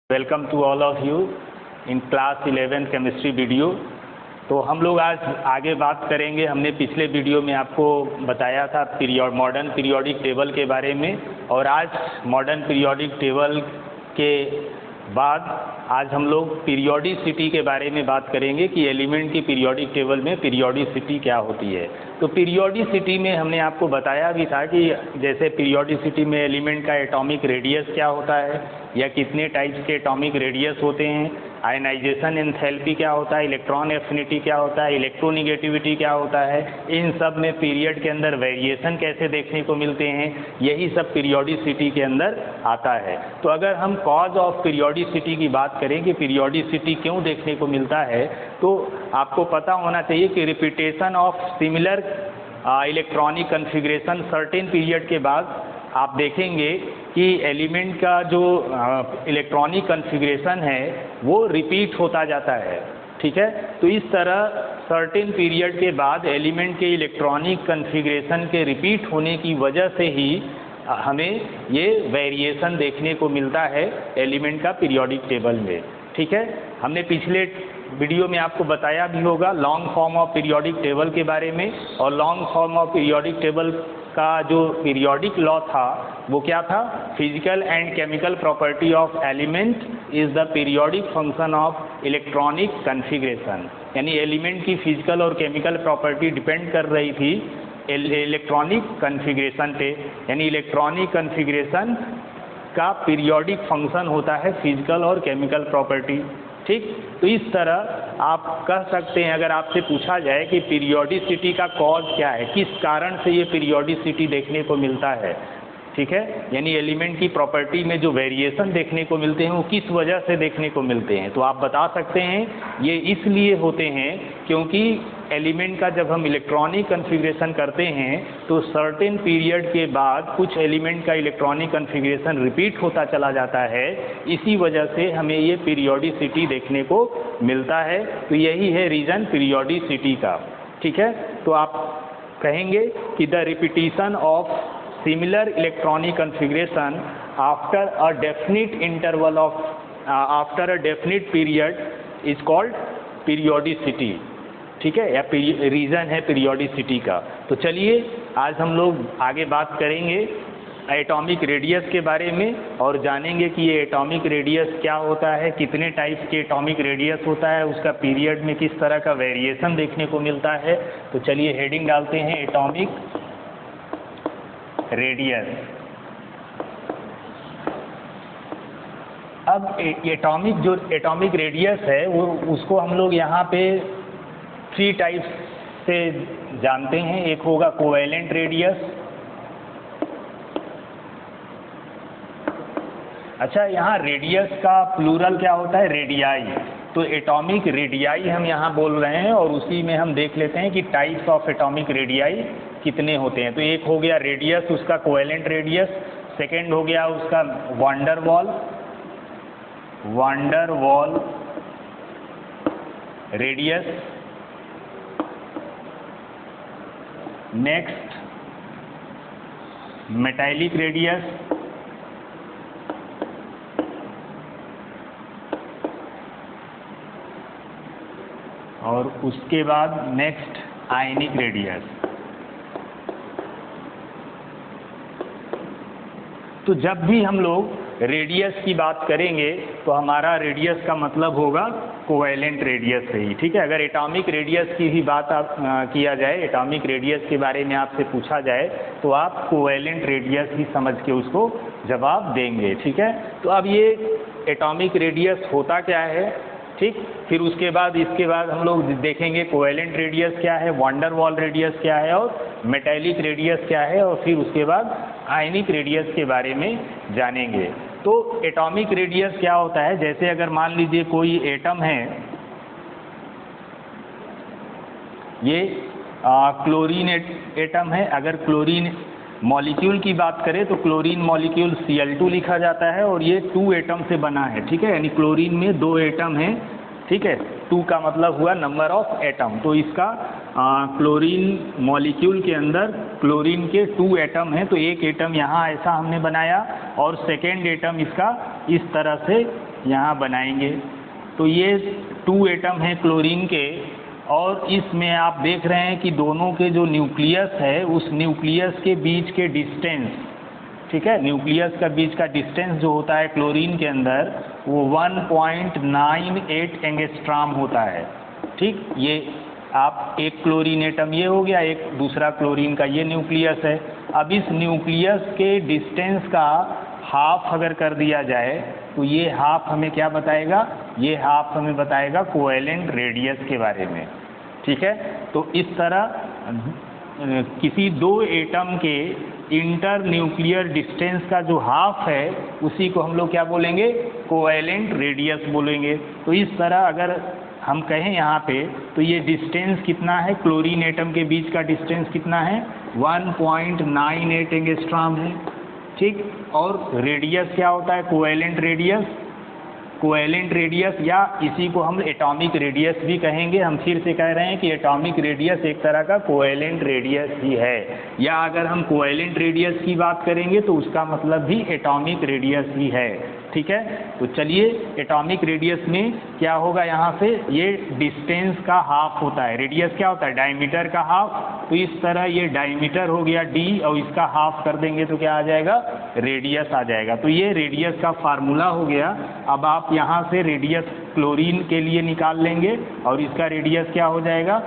Welcome to all of you in class 11 chemistry video. तो हम लोग आज आगे बात करेंगे। हमने पिछले वीडियो में आपको बताया था मॉडर्न पीरियोडिक टेबल के बारे में, और आज मॉडर्न पीरियोडिक टेबल के बाद आज हम लोग पीरियोडिसिटी के बारे में बात करेंगे कि एलिमेंट की पीरियोडिक टेबल में पीरियोडिसिटी क्या होती है। तो पीरियोडिसिटी में हमने आपको बताया भी था कि जैसे पीरियोडिसिटी में एलिमेंट का एटॉमिक रेडियस क्या होता है या कितने टाइप्स के एटॉमिक रेडियस होते हैं, आयनाइजेशन एंथैल्पी क्या होता है, इलेक्ट्रॉन एफिनिटी क्या होता है, इलेक्ट्रोनिगेटिविटी क्या होता है, इन सब में पीरियड के अंदर वेरिएशन कैसे देखने को मिलते हैं, यही सब पीरियोडिसिटी के अंदर आता है। तो अगर हम कॉज ऑफ पीरियोडिसिटी की बात करें कि पीरियोडिसिटी क्यों देखने को मिलता है, तो आपको पता होना चाहिए कि repetition of similar electronic configuration certain period के बाद आप देखेंगे कि एलिमेंट का जो इलेक्ट्रॉनिक कन्फिग्रेशन है वो रिपीट होता जाता है। ठीक है, तो इस तरह सर्टेन पीरियड के बाद एलिमेंट के इलेक्ट्रॉनिक कन्फिग्रेशन के रिपीट होने की वजह से ही हमें ये वेरिएशन देखने को मिलता है एलिमेंट का पीरियोडिक टेबल में। ठीक है, हमने पिछले वीडियो में आपको बताया भी होगा long form of periodic table के बारे में, और long form of periodic table का जो पीरियोडिक लॉ था वो क्या था, physical and chemical property of element is the periodic function of electronic configuration. यानी एलिमेंट की फिजिकल और केमिकल प्रॉपर्टी डिपेंड कर रही थी इलेक्ट्रॉनिक कन्फिग्रेशन पे, यानी इलेक्ट्रॉनिक कन्फिग्रेशन का पीरियोडिक फंक्शन होता है फिजिकल और केमिकल प्रॉपर्टी। ठीक, तो इस तरह आप कह सकते हैं, अगर आपसे पूछा जाए कि पीरियोडिसिटी का कॉज क्या है, किस कारण से ये पीरियोडिसिटी देखने को मिलता है, ठीक है, यानी एलिमेंट की प्रॉपर्टी में जो वेरिएशन देखने को मिलते हैं वो किस वजह से देखने को मिलते हैं, तो आप बता सकते हैं ये इसलिए होते हैं क्योंकि एलिमेंट का जब हम इलेक्ट्रॉनिक कन्फिग्रेशन करते हैं तो सर्टेन पीरियड के बाद कुछ एलिमेंट का इलेक्ट्रॉनिक कन्फिग्रेशन रिपीट होता चला जाता है, इसी वजह से हमें ये पीरियोडिसिटी देखने को मिलता है। तो यही है रीज़न पीरियोडिसिटी का। ठीक है, तो आप कहेंगे कि the repetition of similar electronic configuration after a definite interval of after a definite period is called periodicity. ठीक है, या रीज़न है पीरियोडिसिटी का। तो चलिए आज हम लोग आगे बात करेंगे एटॉमिक रेडियस के बारे में, और जानेंगे कि ये एटॉमिक रेडियस क्या होता है, कितने टाइप के एटॉमिक रेडियस होता है, उसका पीरियड में किस तरह का वेरिएशन देखने को मिलता है। तो चलिए हेडिंग डालते हैं एटॉमिक रेडियस। अब एटॉमिक रेडियस है वो उसको हम लोग यहाँ पे 3 टाइप्स से जानते हैं। एक होगा कोवेलेंट रेडियस। अच्छा, यहाँ रेडियस का प्लूरल क्या होता है, रेडियाई। तो एटॉमिक रेडियाई हम यहाँ बोल रहे हैं, और उसी में हम देख लेते हैं कि टाइप्स ऑफ एटॉमिक रेडियाई कितने होते हैं। तो एक हो गया रेडियस, उसका कोवेलेंट रेडियस। सेकेंड हो गया उसका wander wall radius. Next metallic radius. और उसके बाद नेक्स्ट आयनिक रेडियस। तो जब भी हम लोग रेडियस की बात करेंगे तो हमारा रेडियस का मतलब होगा कोवेलेंट रेडियस से ही। ठीक है, अगर एटॉमिक रेडियस की भी बात किया जाए, एटॉमिक रेडियस के बारे में आपसे पूछा जाए तो आप कोवेलेंट रेडियस ही समझ के उसको जवाब देंगे। ठीक है, तो अब ये एटॉमिक रेडियस होता क्या है, ठीक, फिर उसके बाद इसके बाद हम लोग देखेंगे कोवेलेंट रेडियस क्या है, वांडर वॉल रेडियस क्या है, और मेटालिक रेडियस क्या है, और फिर उसके बाद आयनिक रेडियस के बारे में जानेंगे। तो एटॉमिक रेडियस क्या होता है, जैसे अगर मान लीजिए कोई एटम है, ये क्लोरीन एटम है। अगर क्लोरीन मॉलिक्यूल की बात करें तो क्लोरीन मॉलिक्यूल Cl2 लिखा जाता है, और ये 2 एटम से बना है। ठीक है, यानी क्लोरीन में 2 एटम हैं। ठीक है, 2 का मतलब हुआ नंबर ऑफ एटम। तो इसका क्लोरीन मॉलिक्यूल के अंदर क्लोरीन के 2 एटम हैं, तो एक एटम यहाँ ऐसा हमने बनाया और सेकेंड एटम इसका इस तरह से यहाँ बनाएंगे। तो ये 2 एटम हैं क्लोरीन के, और इसमें आप देख रहे हैं कि दोनों के जो न्यूक्लियस है उस न्यूक्लियस के बीच के डिस्टेंस, ठीक है, न्यूक्लियस का बीच का डिस्टेंस जो होता है क्लोरीन के अंदर वो 1.98 एंगस्ट्रॉम होता है। ठीक, ये आप एक क्लोरीन एटम ये हो गया, एक दूसरा क्लोरीन का ये न्यूक्लियस है। अब इस न्यूक्लियस के डिस्टेंस का हाफ अगर कर दिया जाए तो ये हाफ हमें क्या बताएगा, ये हाफ हमें बताएगा कोवेलेंट रेडियस के बारे में। ठीक है, तो इस तरह किसी 2 एटम के इंटर न्यूक्लियर डिस्टेंस का जो हाफ है उसी को हम लोग क्या बोलेंगे, कोवेलेंट रेडियस बोलेंगे। तो इस तरह अगर हम कहें यहाँ पे तो ये डिस्टेंस कितना है, क्लोरीन एटम के बीच का डिस्टेंस कितना है, 1.98 एंगस्ट्रॉम है। ठीक, और रेडियस क्या होता है, कोवेलेंट रेडियस। कोवेलेंट रेडियस या इसी को हम एटॉमिक रेडियस भी कहेंगे। हम फिर से कह रहे हैं कि एटॉमिक रेडियस एक तरह का कोवेलेंट रेडियस ही है, या अगर हम कोवेलेंट रेडियस की बात करेंगे तो उसका मतलब भी एटॉमिक रेडियस ही है। ठीक है, तो चलिए एटॉमिक रेडियस में क्या होगा, यहाँ से ये डिस्टेंस का हाफ होता है। रेडियस क्या होता है, डायमीटर का हाफ। तो इस तरह ये डायमीटर हो गया d, और इसका हाफ कर देंगे तो क्या आ जाएगा, रेडियस आ जाएगा। तो ये रेडियस का फार्मूला हो गया। अब आप यहाँ से रेडियस क्लोरीन के लिए निकाल लेंगे और इसका रेडियस क्या हो जाएगा,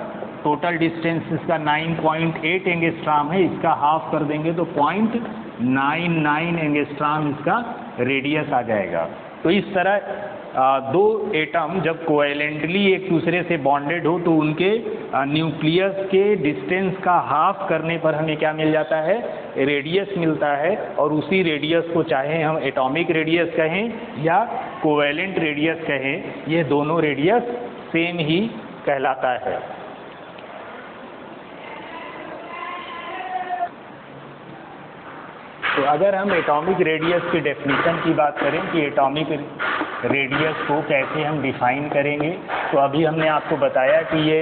टोटल डिस्टेंस इसका 9.8 एंगस्ट्रॉम है, इसका हाफ कर देंगे तो 0.99 एंगस्ट्रॉम इसका रेडियस आ जाएगा। तो इस तरह 2 एटम जब कोवेलेंटली एक दूसरे से बॉन्डेड हो तो उनके न्यूक्लियस के डिस्टेंस का हाफ करने पर हमें क्या मिल जाता है, रेडियस मिलता है। और उसी रेडियस को चाहे हम एटॉमिक रेडियस कहें या कोवेलेंट रेडियस कहें, ये दोनों रेडियस सेम ही कहलाता है। तो अगर हम एटॉमिक रेडियस की डेफिनेशन की बात करें कि एटॉमिक रेडियस को कैसे हम डिफाइन करेंगे, तो अभी हमने आपको बताया कि ये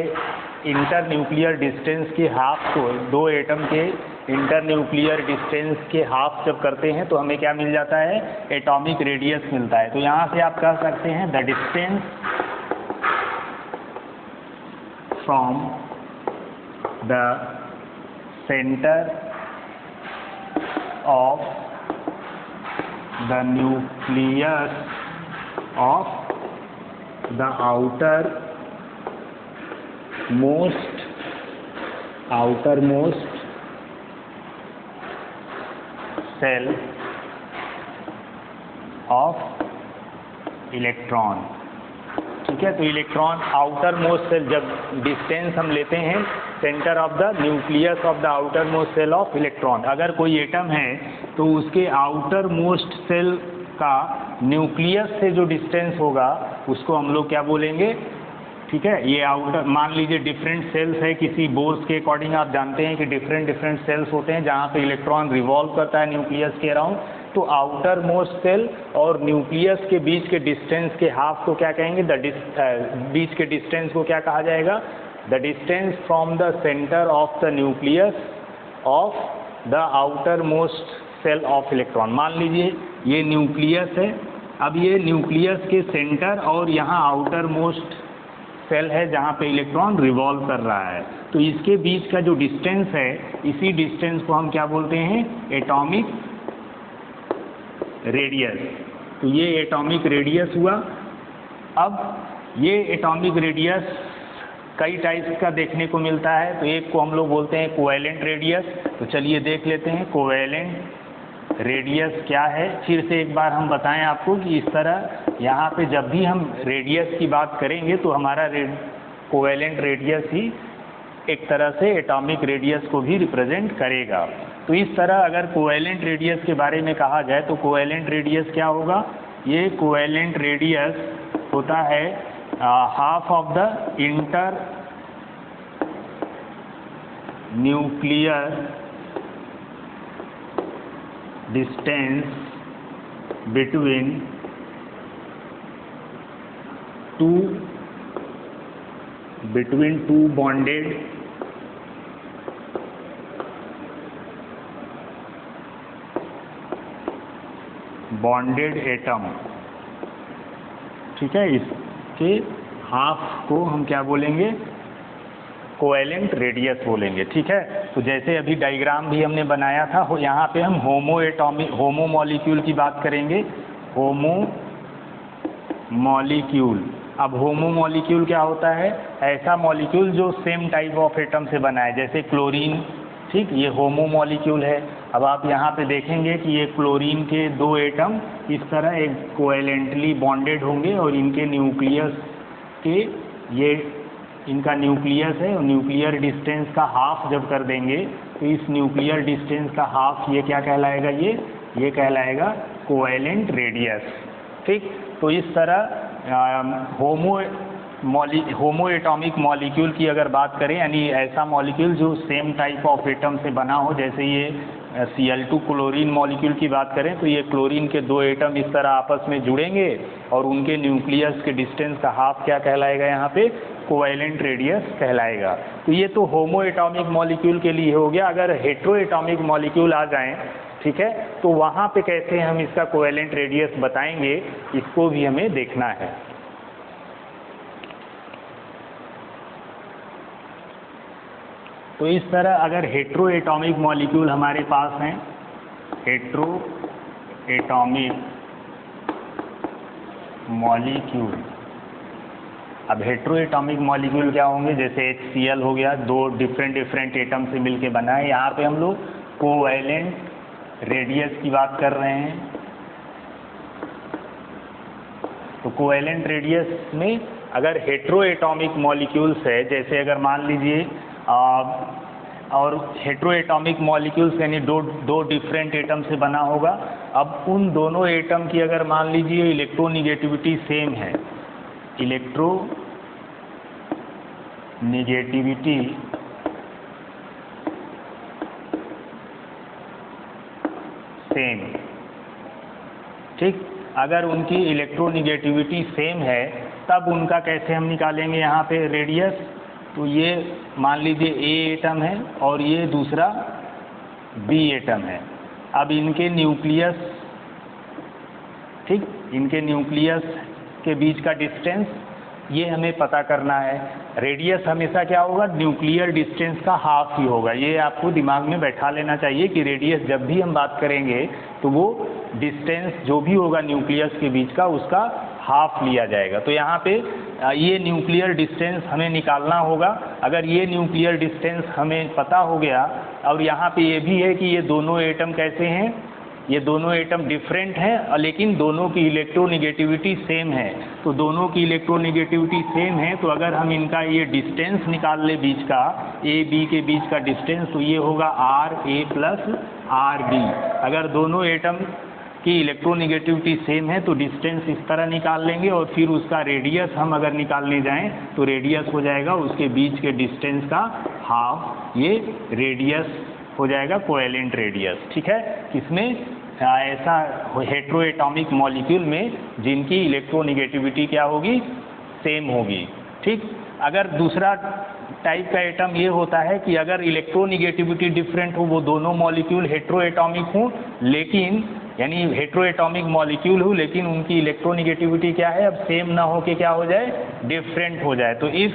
इंटर न्यूक्लियर डिस्टेंस के हाफ को, 2 एटम के इंटर न्यूक्लियर डिस्टेंस के हाफ जब करते हैं तो हमें क्या मिल जाता है, एटॉमिक रेडियस मिलता है। तो यहाँ से आप कह सकते हैं the distance from the centre of the nucleus of the outermost cell of electron। ठीक है, तो इलेक्ट्रॉन आउटर मोस्ट सेल, जब डिस्टेंस हम लेते हैं centre of the nucleus of the outermost shell of electron, अगर कोई एटम है तो उसके आउटर मोस्ट सेल का न्यूक्लियस से जो डिस्टेंस होगा उसको हम लोग क्या बोलेंगे। ठीक है, ये आउटर, मान लीजिए डिफरेंट सेल्स है किसी बोर्स के अकॉर्डिंग, आप जानते हैं कि डिफरेंट सेल्स होते हैं जहाँ पे इलेक्ट्रॉन रिवॉल्व करता है न्यूक्लियस के अराउंड। तो आउटर मोस्ट सेल और न्यूक्लियस के बीच के डिस्टेंस के हाफ को क्या कहेंगे, बीच के डिस्टेंस को क्या कहा जाएगा, the distance from the centre of the nucleus of the outermost shell of electron. मान लीजिए ये न्यूक्लियस है, अब ये न्यूक्लियस के सेंटर और यहाँ आउटर मोस्ट सेल है जहाँ पे इलेक्ट्रॉन रिवॉल्व कर रहा है, तो इसके बीच का जो डिस्टेंस है, इसी डिस्टेंस को हम क्या बोलते हैं, एटॉमिक रेडियस। तो ये एटॉमिक रेडियस हुआ। अब ये एटॉमिक रेडियस कई टाइप्स का देखने को मिलता है, तो एक को हम लोग बोलते हैं कोवेलेंट रेडियस। तो चलिए देख लेते हैं कोवेलेंट रेडियस क्या है। फिर से एक बार हम बताएं आपको कि इस तरह यहाँ पे जब भी हम रेडियस की बात करेंगे तो हमारा कोवेलेंट रेडियस ही एक तरह से एटॉमिक रेडियस को भी रिप्रेजेंट करेगा। तो इस तरह अगर कोवेलेंट रेडियस के बारे में कहा जाए तो कोवेलेंट रेडियस क्या होगा, ये कोवेलेंट रेडियस होता है half of the inter nuclear distance between two bonded atom। ठीक है, इसके हाफ को हम क्या बोलेंगे, कोवेलेंट रेडियस बोलेंगे। ठीक है, तो जैसे अभी डायग्राम भी हमने बनाया था, यहाँ पे हम होमो मॉलिक्यूल की बात करेंगे। होमो मॉलिक्यूल, अब होमो मॉलिक्यूल क्या होता है, ऐसा मॉलिक्यूल जो सेम टाइप ऑफ एटम से बना है, जैसे क्लोरीन। ठीक, ये होमो मॉलिक्यूल है। अब आप यहाँ पे देखेंगे कि ये क्लोरीन के दो एटम इस तरह एक कोवेलेंटली बॉन्डेड होंगे और इनके न्यूक्लियस के, ये इनका न्यूक्लियस है और न्यूक्लियर डिस्टेंस का हाफ जब कर देंगे तो इस न्यूक्लियर डिस्टेंस का हाफ ये क्या कहलाएगा, ये कहलाएगा कोवेलेंट रेडियस। ठीक, तो इस तरह होमो एटॉमिक मॉलिक्यूल की अगर बात करें, यानी ऐसा मॉलिक्यूल जो सेम टाइप ऑफ एटम से बना हो, जैसे ये Cl2 क्लोरीन मॉलिक्यूल की बात करें तो ये क्लोरीन के दो एटम इस तरह आपस में जुड़ेंगे और उनके न्यूक्लियस के डिस्टेंस का हाफ क्या कहलाएगा, यहाँ पे कोवेलेंट रेडियस कहलाएगा। तो ये तो होमो एटॉमिक मॉलिक्यूल के लिए हो गया। अगर हेट्रो एटॉमिक मॉलिक्यूल आ जाएं, ठीक है, तो वहाँ पे कैसे हम इसका कोवेलेंट रेडियस बताएंगे, इसको भी हमें देखना है। तो इस तरह अगर हेट्रो एटॉमिक मॉलिक्यूल हमारे पास हैं, हेट्रो एटॉमिक मॉलिक्यूल, अब हेट्रो एटॉमिक मॉलिक्यूल क्या होंगे, जैसे HCl हो गया, दो डिफरेंट एटम से मिलके बना है। यहाँ पे हम लोग कोवेलेंट रेडियस की बात कर रहे हैं। तो कोवेलेंट रेडियस में अगर हेट्रो एटॉमिक मॉलिक्यूल्स है, जैसे अगर मान लीजिए और हेट्रो एटॉमिक मॉलिक्यूल्स यानी दो डिफरेंट एटम से बना होगा। अब उन दोनों एटम की अगर मान लीजिए इलेक्ट्रोनिगेटिविटी सेम है, इलेक्ट्रोनिगेटिविटी सेम, ठीक, अगर उनकी इलेक्ट्रोनिगेटिविटी सेम है तब उनका कैसे हम निकालेंगे यहाँ पे रेडियस। तो ये मान लीजिए A एटम है और ये दूसरा B एटम है। अब इनके न्यूक्लियस, ठीक, इनके न्यूक्लियस के बीच का डिस्टेंस ये हमें पता करना है। रेडियस हमेशा क्या होगा, न्यूक्लियर डिस्टेंस का हाफ ही होगा। ये आपको दिमाग में बैठा लेना चाहिए कि रेडियस जब भी हम बात करेंगे तो वो डिस्टेंस जो भी होगा न्यूक्लियस के बीच का उसका हाफ लिया जाएगा। तो यहाँ पे ये न्यूक्लियर डिस्टेंस हमें निकालना होगा। अगर ये न्यूक्लियर डिस्टेंस हमें पता हो गया और यहाँ पे ये भी है कि ये दोनों एटम कैसे हैं, ये दोनों एटम डिफरेंट हैं लेकिन दोनों की इलेक्ट्रोनिगेटिविटी सेम है। तो दोनों की इलेक्ट्रोनिगेटिविटी सेम है तो अगर हम इनका ये डिस्टेंस निकाल ले बीच का, A B के बीच का डिस्टेंस, तो ये होगा RA प्लस RB। अगर दोनों एटम की इलेक्ट्रोनिगेटिविटी सेम है तो डिस्टेंस इस तरह निकाल लेंगे और फिर उसका रेडियस हम अगर निकालने जाएं तो रेडियस हो जाएगा उसके बीच के डिस्टेंस का हाफ, ये रेडियस हो जाएगा कोवेलेंट रेडियस। ठीक है, किसमें, ऐसा हेट्रो एटॉमिक मॉलिक्यूल में जिनकी इलेक्ट्रोनिगेटिविटी क्या होगी, सेम होगी। ठीक, अगर दूसरा टाइप का एटम ये होता है कि अगर इलेक्ट्रोनिगेटिविटी डिफरेंट हो, वो दोनों मॉलिक्यूल हेट्रो एटॉमिक हो लेकिन यानी हेट्रो एटॉमिक मॉलिक्यूल हो लेकिन उनकी इलेक्ट्रोनिगेटिविटी क्या है, अब सेम ना हो के क्या हो जाए, डिफरेंट हो जाए। तो इफ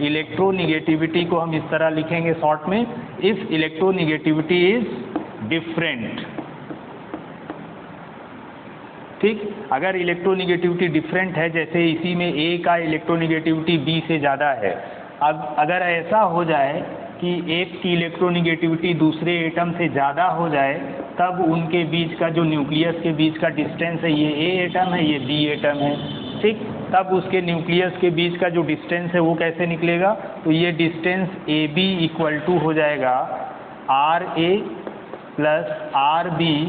इलेक्ट्रोनिगेटिविटी को हम इस तरह लिखेंगे शॉर्ट में, इफ इलेक्ट्रोनिगेटिविटी इज डिफरेंट। ठीक, अगर इलेक्ट्रोनिगेटिविटी डिफरेंट है, जैसे इसी में A का इलेक्ट्रोनिगेटिविटी B से ज़्यादा है, अब अगर ऐसा हो जाए कि एक की इलेक्ट्रोनिगेटिविटी दूसरे एटम से ज़्यादा हो जाए तब उनके बीच का जो न्यूक्लियस के बीच का डिस्टेंस है, ये A एटम है, ये B एटम है। ठीक, तब उसके न्यूक्लियस के बीच का जो डिस्टेंस है वो कैसे निकलेगा, तो ये डिस्टेंस AB इक्वल टू हो जाएगा RA प्लस RB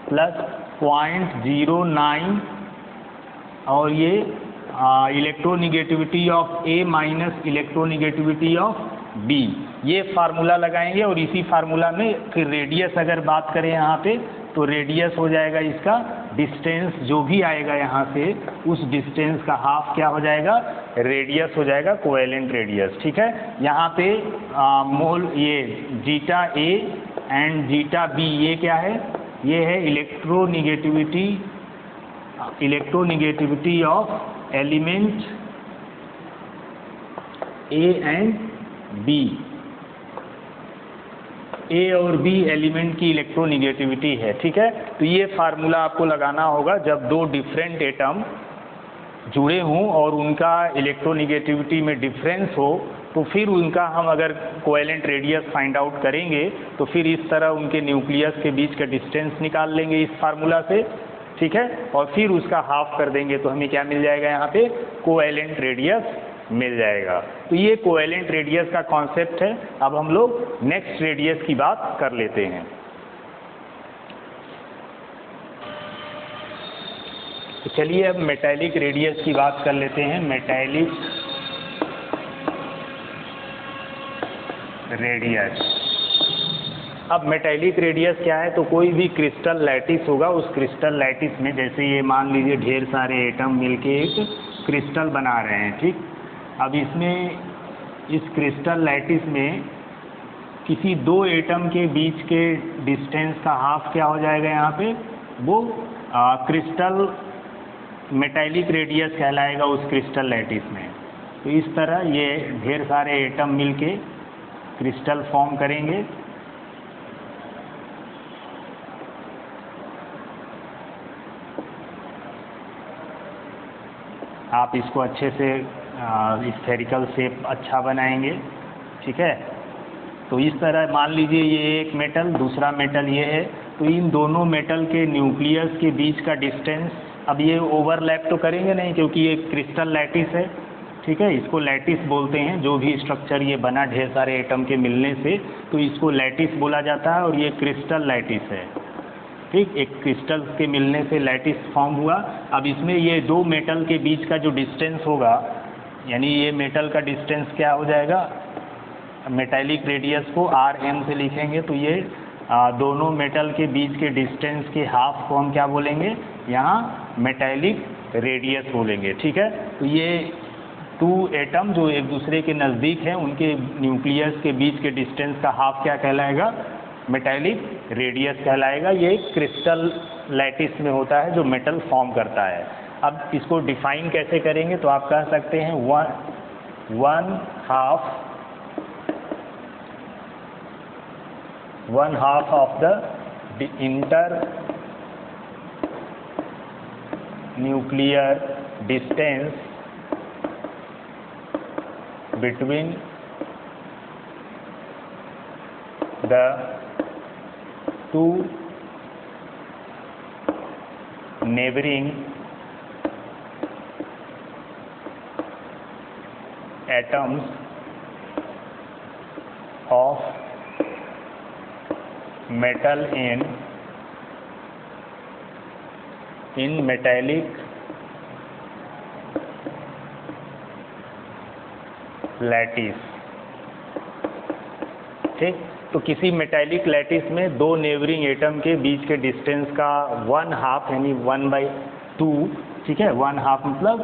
प्लस 0.09 और ये electronegativity of A minus electronegativity of B। ये फार्मूला लगाएंगे और इसी फार्मूला में फिर रेडियस अगर बात करें यहाँ पे तो रेडियस हो जाएगा इसका डिस्टेंस जो भी आएगा यहाँ से उस डिस्टेंस का हाफ क्या हो जाएगा, रेडियस हो जाएगा, कोवेलेंट रेडियस। ठीक है, यहाँ पे मोल ये zeta A and zeta B ये क्या है, ये है electronegativity electronegativity of element A and B. A और बी एलिमेंट की इलेक्ट्रोनिगेटिविटी है, ठीक है। तो ये फार्मूला आपको लगाना होगा जब दो डिफरेंट एटम जुड़े हों और उनका इलेक्ट्रोनिगेटिविटी में डिफरेंस हो, तो फिर उनका हम अगर कोवेलेंट रेडियस फाइंड आउट करेंगे तो फिर इस तरह उनके न्यूक्लियस के बीच का डिस्टेंस निकाल लेंगे इस फार्मूला से, ठीक है, और फिर उसका हाफ कर देंगे तो हमें क्या मिल जाएगा, यहाँ पे कोवेलेंट रेडियस मिल जाएगा। तो ये कोवेलेंट रेडियस का कॉन्सेप्ट है। अब हम लोग नेक्स्ट रेडियस की बात कर लेते हैं। तो चलिए अब मेटालिक रेडियस की बात कर लेते हैं। मेटालिक रेडियस, अब मेटालिक रेडियस क्या है, तो कोई भी क्रिस्टल लैटिस होगा, उस क्रिस्टल लैटिस में जैसे ये मान लीजिए ढेर सारे एटम मिलके एक क्रिस्टल बना रहे हैं, ठीक। अब इसमें इस क्रिस्टल लैटिस में किसी दो एटम के बीच के डिस्टेंस का हाफ क्या हो जाएगा, यहाँ पे वो क्रिस्टल मेटालिक रेडियस कहलाएगा उस क्रिस्टल लैटिस में। तो इस तरह ये ढेर सारे एटम मिलके क्रिस्टल फॉर्म करेंगे। आप इसको अच्छे से स्फेरिकल शेप अच्छा बनाएंगे, ठीक है। तो इस तरह मान लीजिए ये एक मेटल, दूसरा मेटल ये है, तो इन दोनों मेटल के न्यूक्लियस के बीच का डिस्टेंस, अब ये ओवरलैप तो करेंगे नहीं क्योंकि ये क्रिस्टल लैटिस है, ठीक है। इसको लैटिस बोलते हैं, जो भी स्ट्रक्चर ये बना ढेर सारे एटम के मिलने से, तो इसको लैटिस बोला जाता है और ये क्रिस्टल लैटिस है, ठीक। एक क्रिस्टल के मिलने से लैटिस फॉर्म हुआ। अब इसमें ये दो मेटल के बीच का जो डिस्टेंस होगा, यानी ये मेटल का डिस्टेंस क्या हो जाएगा, मेटालिक रेडियस को RM से लिखेंगे, तो ये दोनों मेटल के बीच के डिस्टेंस के हाफ को हम क्या बोलेंगे, यहाँ मेटालिक रेडियस बोलेंगे, ठीक है। तो ये टू एटम जो एक दूसरे के नज़दीक हैं, उनके न्यूक्लियस के बीच के डिस्टेंस का हाफ क्या कहलाएगा, मेटालिक रेडियस कहलाएगा। ये क्रिस्टल लैटिस में होता है जो मेटल फॉर्म करता है। अब इसको डिफाइन कैसे करेंगे, तो आप कह सकते हैं one half of the inter nuclear distance between the two neighboring atoms of metal in metallic lattice, ठीक। तो किसी मेटालिक लैटिस में दो नेबरिंग एटम के बीच के डिस्टेंस का 1/2 यानी 1/2, ठीक है। 1/2 मतलब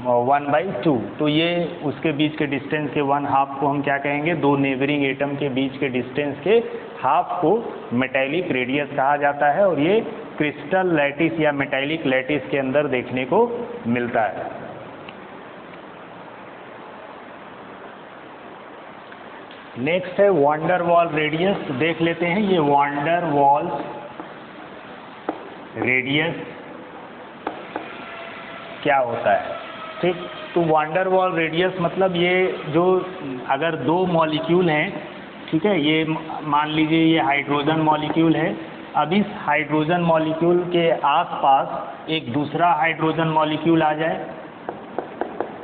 1/2, तो ये उसके बीच के डिस्टेंस के 1/2 को हम क्या कहेंगे, दो नेबरिंग एटम के बीच के डिस्टेंस के हाफ को मेटालिक रेडियस कहा जाता है, और ये क्रिस्टल लैटिस या मेटालिक लैटिस के अंदर देखने को मिलता है। नेक्स्ट है वांडर वाल रेडियस। तो देख लेते हैं ये वांडर वाल रेडियस क्या होता है, ठीक। तो वांडर वाल रेडियस मतलब ये जो अगर दो मॉलिक्यूल हैं, ठीक है, ये मान लीजिए ये हाइड्रोजन मॉलिक्यूल है। अब इस हाइड्रोजन मॉलिक्यूल के आसपास एक दूसरा हाइड्रोजन मॉलिक्यूल आ जाए,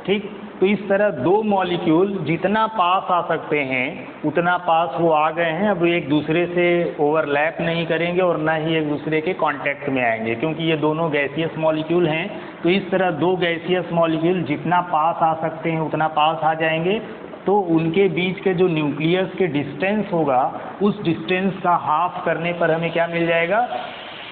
ठीक। तो इस तरह दो मॉलिक्यूल जितना पास आ सकते हैं उतना पास वो आ गए हैं। अब एक दूसरे से ओवरलैप नहीं करेंगे और ना ही एक दूसरे के कांटेक्ट में आएंगे, क्योंकि ये दोनों गैसियस मॉलिक्यूल हैं। तो इस तरह दो गैसियस मॉलिक्यूल जितना पास आ सकते हैं उतना पास आ जाएंगे। तो उनके बीच के जो न्यूक्लियस के डिस्टेंस होगा, उस डिस्टेंस का हाफ करने पर हमें क्या मिल जाएगा,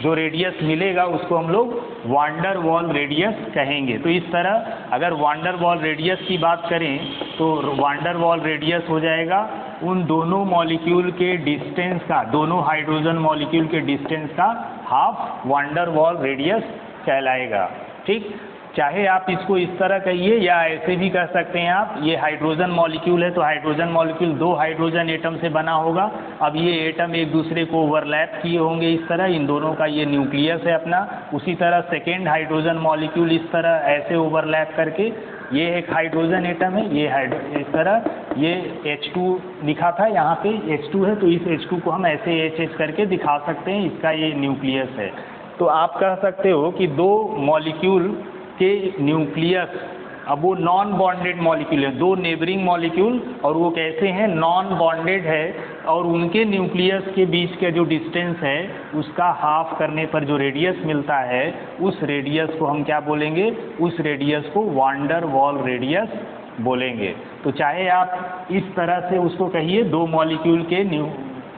जो रेडियस मिलेगा उसको हम लोग वांडर वाल रेडियस कहेंगे। तो इस तरह अगर वांडर वाल रेडियस की बात करें तो वांडर वाल रेडियस हो जाएगा उन दोनों मॉलिक्यूल के डिस्टेंस का, दोनों हाइड्रोजन मॉलिक्यूल के डिस्टेंस का हाफ वांडर वाल रेडियस कहलाएगा। ठीक, चाहे आप इसको इस तरह कहिए या ऐसे भी कह सकते हैं आप, ये हाइड्रोजन मॉलिक्यूल है तो हाइड्रोजन मॉलिक्यूल 2 हाइड्रोजन एटम से बना होगा। अब ये एटम एक दूसरे को ओवरलैप किए होंगे इस तरह, इन दोनों का ये न्यूक्लियस है अपना। उसी तरह सेकेंड हाइड्रोजन मॉलिक्यूल इस तरह ऐसे ओवरलैप करके, ये एक हाइड्रोजन एटम है, ये इस तरह, ये H2 लिखा था यहाँ पे H2 है, तो इस H2 को हम ऐसे HH करके दिखा सकते हैं, इसका ये न्यूक्लियस है। तो आप कह सकते हो कि 2 मॉलिक्यूल के न्यूक्लियस, अब वो नॉन बॉन्डेड मॉलिक्यूल है, 2 नेबरिंग मॉलिक्यूल, और वो कैसे हैं, नॉन बॉन्डेड है, और उनके न्यूक्लियस के बीच का जो डिस्टेंस है उसका हाफ करने पर जो रेडियस मिलता है, उस रेडियस को हम क्या बोलेंगे, उस रेडियस को वांडर वॉल रेडियस बोलेंगे। तो चाहे आप इस तरह से उसको कहिए,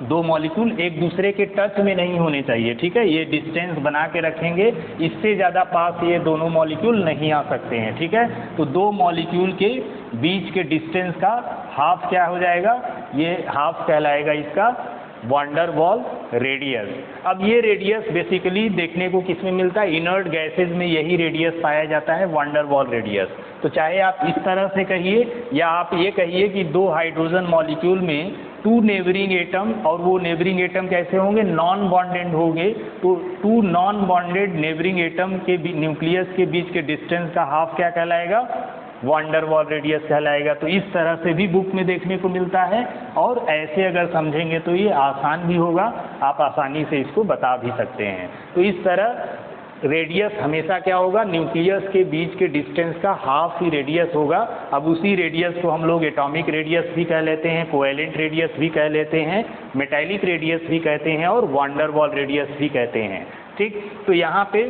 2 मॉलिक्यूल एक दूसरे के टच में नहीं होने चाहिए, ठीक है, ये डिस्टेंस बना के रखेंगे, इससे ज़्यादा पास ये दोनों मॉलिक्यूल नहीं आ सकते हैं, ठीक है। तो 2 मॉलिक्यूल के बीच के डिस्टेंस का हाफ क्या हो जाएगा, ये हाफ कहलाएगा इसका वांडर वॉल रेडियस। अब ये रेडियस बेसिकली देखने को किस में मिलता है, इनर्ट गैसेज में यही रेडियस पाया जाता है, वांडर वॉल रेडियस। तो चाहे आप इस तरह से कहिए या आप ये कहिए कि 2 हाइड्रोजन मॉलिक्यूल में 2 नेबरिंग एटम, और वो नेबरिंग एटम कैसे होंगे, नॉन बॉन्डेड होंगे, तो 2 नॉन बॉन्डेड नेबरिंग एटम के न्यूक्लियस के बीच के डिस्टेंस का हाफ क्या कहलाएगा, वांडर वॉल रेडियस कहलाएगा। तो इस तरह से भी बुक में देखने को मिलता है, और ऐसे अगर समझेंगे तो ये आसान भी होगा, आप आसानी से इसको बता भी सकते हैं। तो इस तरह रेडियस हमेशा क्या होगा, न्यूक्लियस के बीच के डिस्टेंस का हाफ ही रेडियस होगा। अब उसी रेडियस को हम लोग एटॉमिक रेडियस भी कह लेते हैं, कोवेलेंट रेडियस भी कह लेते हैं, मेटालिक रेडियस भी कहते हैं, और वांडर वॉल रेडियस भी कहते हैं। ठीक, तो यहाँ पे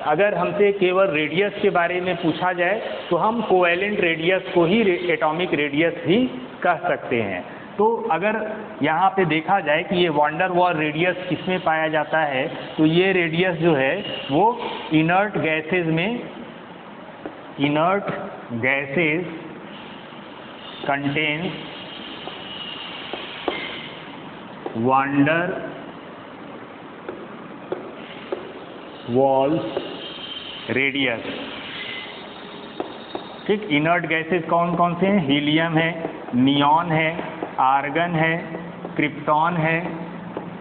अगर हमसे केवल रेडियस के बारे में पूछा जाए तो हम कोवेलेंट रेडियस को ही एटॉमिक रेडियस भी कह सकते हैं। तो अगर यहाँ पे देखा जाए कि ये वांडर वॉल रेडियस किसमें पाया जाता है, तो ये रेडियस जो है वो इनर्ट गैसेज में, inert gases contains wander walls radius. ठीक, इनर्ट गैसेज कौन कौन से हैं, हीलियम है, नियॉन है, आर्गन है, क्रिप्टॉन है,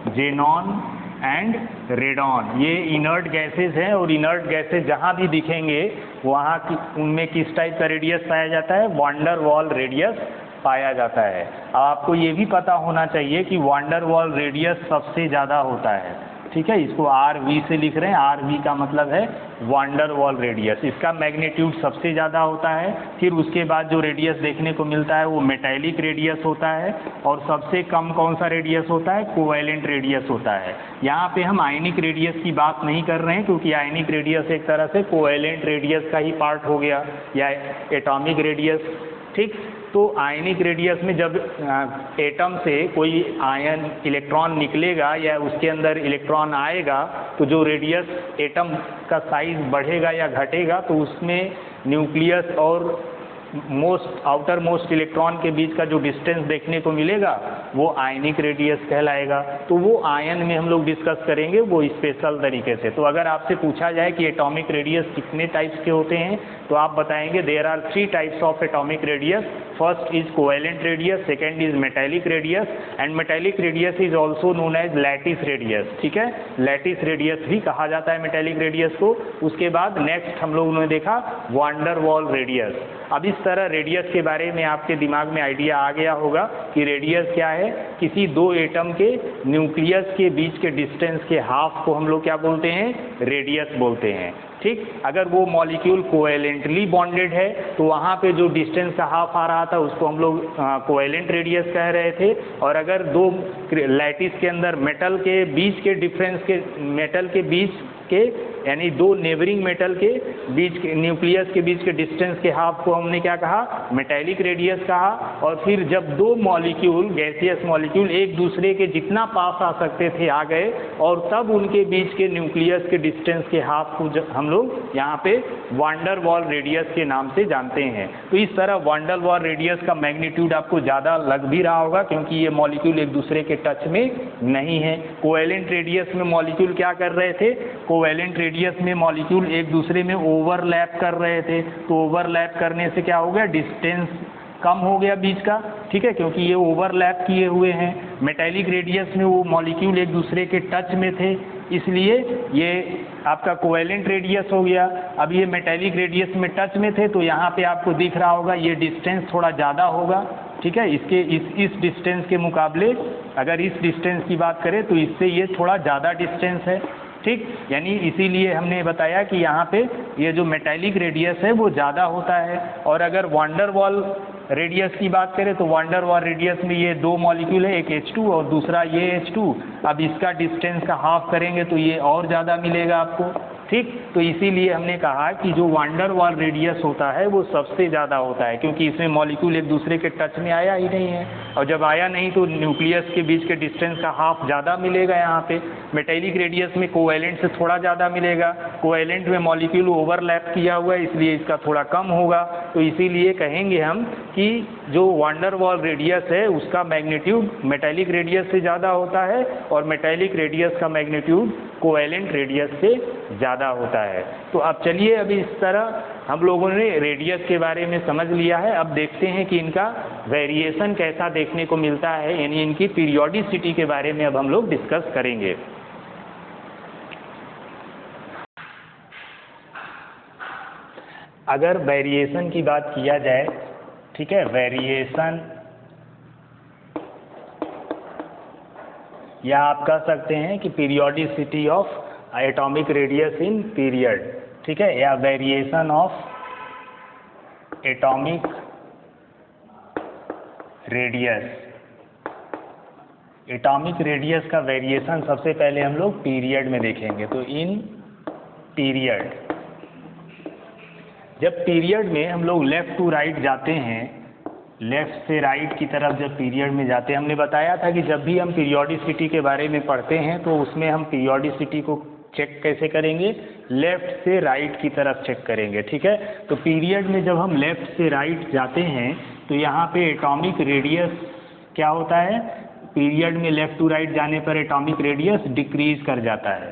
जेनॉन एंड रेडॉन, ये इनर्ट गैसेज हैं। और इनर्ट गैसेज जहाँ भी दिखेंगे वहाँ की उनमें किस टाइप का रेडियस पाया जाता है, वांडर वॉल रेडियस पाया जाता है। आपको ये भी पता होना चाहिए कि वांडर वॉल रेडियस सबसे ज़्यादा होता है, ठीक है, इसको RV से लिख रहे हैं, RV का मतलब है वांडर वॉल रेडियस, इसका मैग्नीट्यूड सबसे ज़्यादा होता है। फिर उसके बाद जो रेडियस देखने को मिलता है वो मेटालिक रेडियस होता है, और सबसे कम कौन सा रेडियस होता है, कोवेलेंट रेडियस होता है। यहाँ पे हम आयनिक रेडियस की बात नहीं कर रहे हैं, क्योंकि आयनिक रेडियस एक तरह से कोवेलेंट रेडियस का ही पार्ट हो गया, या एटॉमिक रेडियस। ठीक, तो आयनिक रेडियस में जब एटम से कोई आयन इलेक्ट्रॉन निकलेगा या उसके अंदर इलेक्ट्रॉन आएगा, तो जो रेडियस एटम का साइज बढ़ेगा या घटेगा, तो उसमें न्यूक्लियस और आउटर मोस्ट इलेक्ट्रॉन के बीच का जो डिस्टेंस देखने को मिलेगा वो आयनिक रेडियस कहलाएगा। तो वो आयन में हम लोग डिस्कस करेंगे वो स्पेशल तरीके से। तो अगर आपसे पूछा जाए कि एटॉमिक रेडियस कितने टाइप्स के होते हैं, तो आप बताएंगे there are 3 types of atomic radius. First is covalent radius, second is metallic radius, and metallic radius is also known as lattice radius. ठीक है, लैटिस रेडियस भी कहा जाता है मेटालिक रेडियस को। उसके बाद नेक्स्ट हम लोगों ने देखा वांडर वॉल रेडियस। अब इस तरह रेडियस के बारे में आपके दिमाग में आइडिया आ गया होगा कि रेडियस क्या है, किसी 2 एटम के न्यूक्लियस के बीच के डिस्टेंस के हाफ को हम लोग क्या बोलते हैं, रेडियस बोलते हैं। ठीक, अगर वो मॉलिक्यूल कोवेलेंटली बॉन्डेड है तो वहाँ पे जो डिस्टेंस का हाफ आ रहा था उसको हम लोग कोवेलेंट रेडियस कह रहे थे। और अगर 2 लैटिस के अंदर मेटल के बीच के डिफरेंस के, मेटल के बीच के, यानी 2 नेबरिंग मेटल के बीच के न्यूक्लियस के बीच के डिस्टेंस के हाफ को हमने क्या कहा, मेटालिक रेडियस कहा। और फिर जब 2 मॉलिक्यूल, गैसियस मॉलिक्यूल एक दूसरे के जितना पास आ सकते थे आ गए, और तब उनके बीच के न्यूक्लियस के डिस्टेंस के हाफ को हम लोग यहाँ पे वांडर वॉल रेडियस के नाम से जानते हैं। तो इस तरह वांडर वॉल रेडियस का मैग्नीट्यूड आपको ज़्यादा लग भी रहा होगा, क्योंकि ये मॉलिक्यूल एक दूसरे के टच में नहीं है। कोवेलेंट रेडियस में मॉलिक्यूल क्या कर रहे थे, कोवेलेंट रेडियस में मॉलिक्यूल एक दूसरे में ओवरलैप कर रहे थे, तो ओवरलैप करने से क्या हो गया, डिस्टेंस कम हो गया बीच का, ठीक है, क्योंकि ये ओवरलैप किए हुए हैं। मेटेलिक रेडियस में वो मॉलिक्यूल एक दूसरे के टच में थे, इसलिए ये आपका कोवेलेंट रेडियस हो गया। अब ये मेटेलिक रेडियस में टच में थे, तो यहाँ पे आपको दिख रहा होगा ये डिस्टेंस थोड़ा ज़्यादा होगा, ठीक है, इसके इस डिस्टेंस के मुकाबले अगर इस डिस्टेंस की बात करें तो इससे ये थोड़ा ज़्यादा डिस्टेंस है, ठीक, यानी इसीलिए हमने बताया कि यहाँ पे ये जो मेटेलिक रेडियस है वो ज़्यादा होता है। और अगर वांडर वॉल रेडियस की बात करें तो वांडर वॉल रेडियस में ये दो मॉलिक्यूल है, एक H2 और दूसरा ये H2, अब इसका डिस्टेंस का हाफ करेंगे तो ये और ज़्यादा मिलेगा आपको, ठीक। तो इसीलिए हमने कहा कि जो वांडर वॉल रेडियस होता है वो सबसे ज़्यादा होता है, क्योंकि इसमें मॉलिक्यूल एक दूसरे के टच में आया ही नहीं है, और जब आया नहीं तो न्यूक्लियस के बीच के डिस्टेंस का हाफ ज़्यादा मिलेगा यहाँ पे। मेटेलिक रेडियस में कोवेलेंट से थोड़ा ज़्यादा मिलेगा, कोवेलेंट में मॉलिक्यूल ओवरलैप किया हुआ है इसलिए इसका थोड़ा कम होगा। तो इसीलिए कहेंगे हम कि जो वांडर वॉल रेडियस है उसका मैग्नीट्यूड मेटेलिक रेडियस से ज़्यादा होता है, और मेटेलिक रेडियस का मैग्नीट्यूड कोवेलेंट रेडियस से ज़्यादा होता है। तो अब चलिए, अभी इस तरह हम लोगों ने रेडियस के बारे में समझ लिया है। अब देखते हैं कि इनका वेरिएशन कैसा देखने को मिलता है, यानी इनकी पीरियोडिसिटी के बारे में अब हम लोग डिस्कस करेंगे। अगर वेरिएशन की बात किया जाए, ठीक है, वेरिएशन या आप कह सकते हैं कि periodicity of atomic radius in period, ठीक है, या variation of atomic radius. Atomic radius का वेरिएशन सबसे पहले हम लोग पीरियड में देखेंगे। तो इन पीरियड, जब पीरियड में हम लोग लेफ़्ट टू राइट जाते हैं, लेफ़्ट से राइट की तरफ जब पीरियड में जाते हैं, हमने बताया था कि जब भी हम पीरियोडिसिटी के बारे में पढ़ते हैं तो उसमें हम पीरियोडिसिटी को चेक कैसे करेंगे, लेफ़्ट से राइट की तरफ चेक करेंगे, ठीक है। तो पीरियड में जब हम लेफ़्ट से राइट जाते हैं तो यहाँ पे एटॉमिक रेडियस क्या होता है, पीरियड में लेफ़्ट टू राइट जाने पर एटॉमिक रेडियस डिक्रीज कर जाता है,